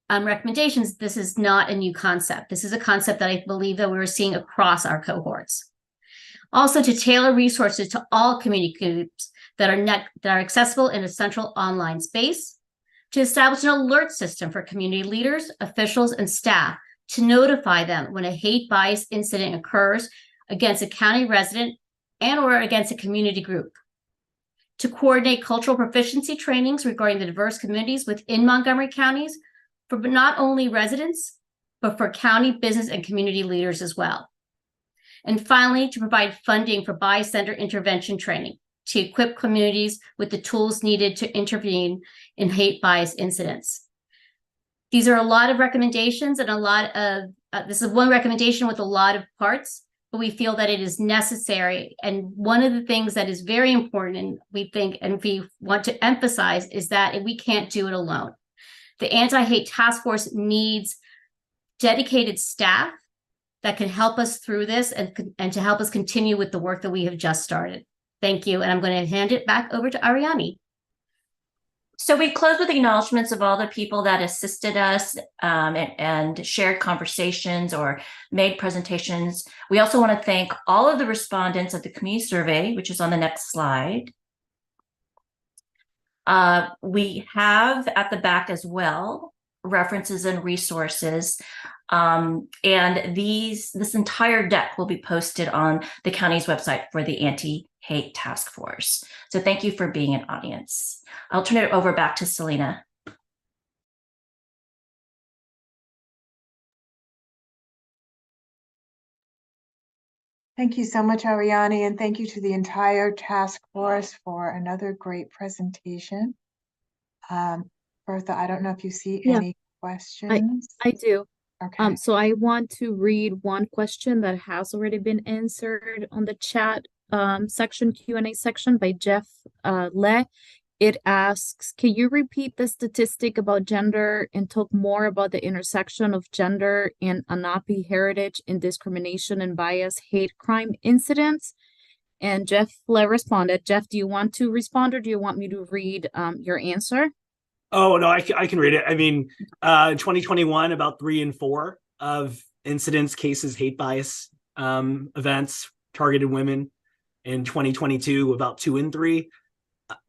S13: recommendations, this is not a new concept. This is a concept that I believe that we're seeing across our cohorts. Also, to tailor resources to all community groups that are accessible in a central online space, to establish an alert system for community leaders, officials, and staff to notify them when a hate bias incident occurs against a county resident and or against a community group, to coordinate cultural proficiency trainings regarding the diverse communities within Montgomery counties for not only residents, but for county business and community leaders as well. And finally, to provide funding for bystander intervention training to equip communities with the tools needed to intervene in hate bias incidents. These are a lot of recommendations and a lot of, this is one recommendation with a lot of parts, but we feel that it is necessary. And one of the things that is very important, and we think, and we want to emphasize, is that we can't do it alone. The Anti-Hate Task Force needs dedicated staff that can help us through this and to help us continue with the work that we have just started. Thank you. And I'm going to hand it back over to Ariani.
S9: So we close with acknowledgements of all the people that assisted us and shared conversations or made presentations. We also want to thank all of the respondents of the community survey, which is on the next slide. We have at the back as well references and resources, and this entire deck will be posted on the county's website for the Anti-Hate Task Force. So thank you for being an audience. I'll turn it over back to Selena.
S2: Thank you so much, Ariani, and thank you to the entire task force for another great presentation. Bertha, I don't know if you see any questions.
S1: I do.
S2: Okay.
S1: So I want to read one question that has already been answered on the chat section, Q&A section by Jeff Le. It asks, can you repeat the statistic about gender and talk more about the intersection of gender and Lenape heritage in discrimination and bias hate crime incidents? And Jeff Le responded. Jeff, do you want to respond or do you want me to read your answer?
S11: Oh, no, I can read it. I mean, in 2021, about 3 in 4 of incidents, cases, hate bias events targeted women. In 2022, about 2 in 3.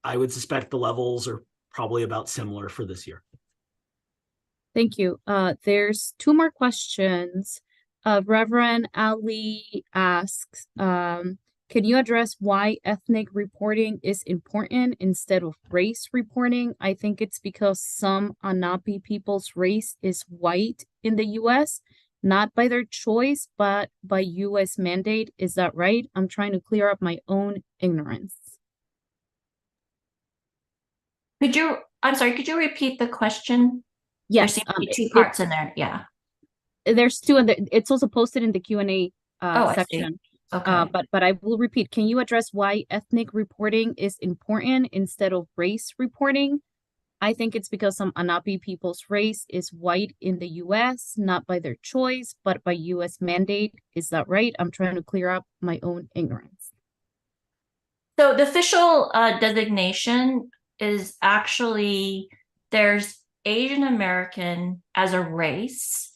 S11: I would suspect the levels are probably about similar for this year.
S1: Thank you. There's 2 more questions. Reverend Ali asks, can you address why ethnic reporting is important instead of race reporting? I think it's because some Lenape people's race is white in the U.S., not by their choice, but by U.S. mandate. Is that right? I'm trying to clear up my own ignorance.
S9: I'm sorry, could you repeat the question?
S1: Yes.
S9: There seem to be 2 parts in there. Yeah.
S1: There's 2, and it's also posted in the Q&A section.
S9: Okay.
S1: But I will repeat, can you address why ethnic reporting is important instead of race reporting? I think it's because some Lenape people's race is white in the U.S., not by their choice, but by U.S. mandate. Is that right? I'm trying to clear up my own ignorance.
S9: So the official designation is actually, there's Asian American as a race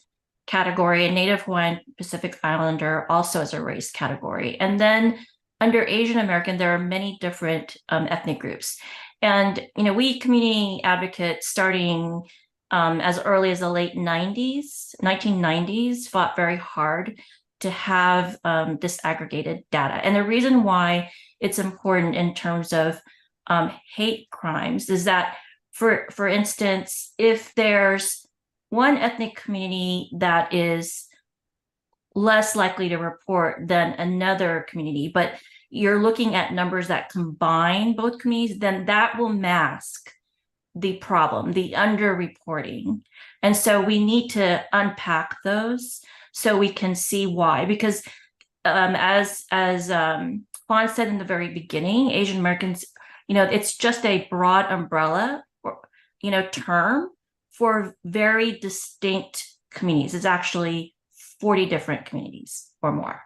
S9: category, and Native Hawaiian Pacific Islander also as a race category. And then under Asian American, there are many different ethnic groups. And, you know, we community advocates starting as early as the late 1990s, fought very hard to have disaggregated data. And the reason why it's important in terms of hate crimes is that, for instance, if there's one ethnic community that is less likely to report than another community, but you're looking at numbers that combine both communities, then that will mask the problem, the underreporting. And so we need to unpack those so we can see why. Because as Juan said in the very beginning, Asian Americans, it's just a broad umbrella, term for very distinct communities. It's actually 40 different communities or more.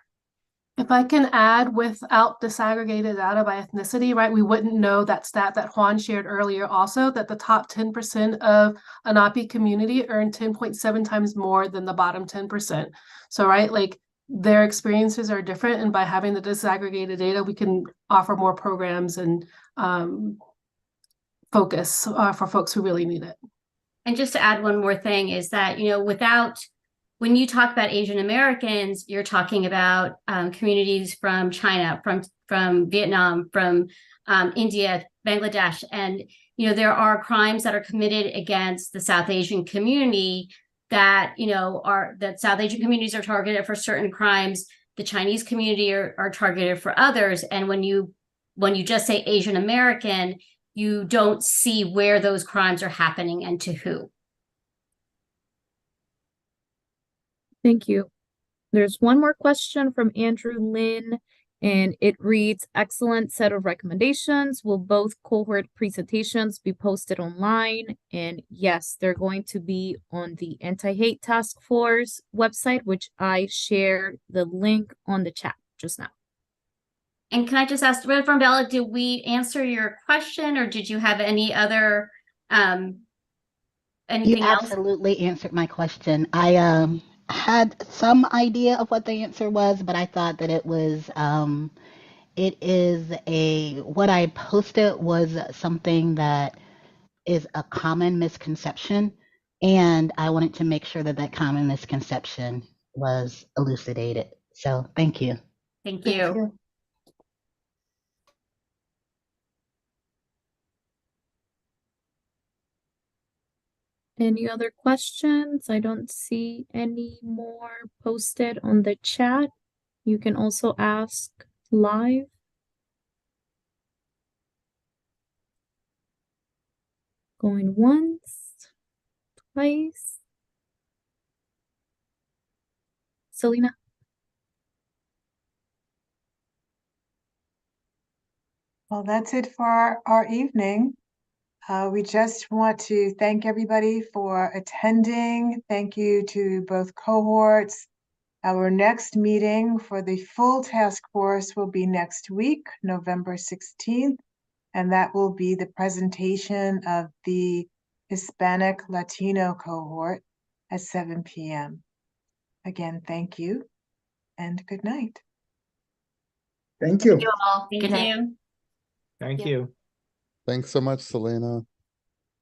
S12: If I can add, without disaggregated data by ethnicity, right, we wouldn't know that stat that Juan shared earlier also, that the top 10% of Anapi community earn 10.7 times more than the bottom 10%. So, right, like their experiences are different, and by having the disaggregated data, we can offer more programs and focus for folks who really need it.
S13: And just to add one more thing is that, when you talk about Asian Americans, you're talking about communities from China, from Vietnam, from India, Bangladesh, and there are crimes that are committed against the South Asian community that that South Asian communities are targeted for certain crimes. The Chinese community are targeted for others, and when you just say Asian American, you don't see where those crimes are happening and to who.
S1: Thank you. There's one more question from Andrew Lin, and it reads, excellent set of recommendations. Will both cohort presentations be posted online? And yes, they're going to be on the Anti-Hate Task Force website, which I shared the link on the chat just now.
S13: And can I just ask, Reverend Bella, did we answer your question, or did you have any other anything
S5: You
S13: else?
S5: absolutely answered my question. I had some idea of what the answer was, but I thought that it was what I posted was something that is a common misconception, and I wanted to make sure that that common misconception was elucidated. So thank you.
S13: Thank you.
S1: Any other questions? I don't see any more posted on the chat. You can also ask live. Going once, twice. Selena?
S2: Well, that's it for our evening. We just want to thank everybody for attending. Thank you to both cohorts. Our next meeting for the full task force will be next week, November 16th, and that will be the presentation of the Hispanic Latino cohort at 7 p.m. Again, thank you and good night.
S7: Thank you.
S13: Thank you all.
S9: Good night.
S13: you.
S10: Thank
S2: Yeah.
S10: you.
S14: Thanks so much, Selena.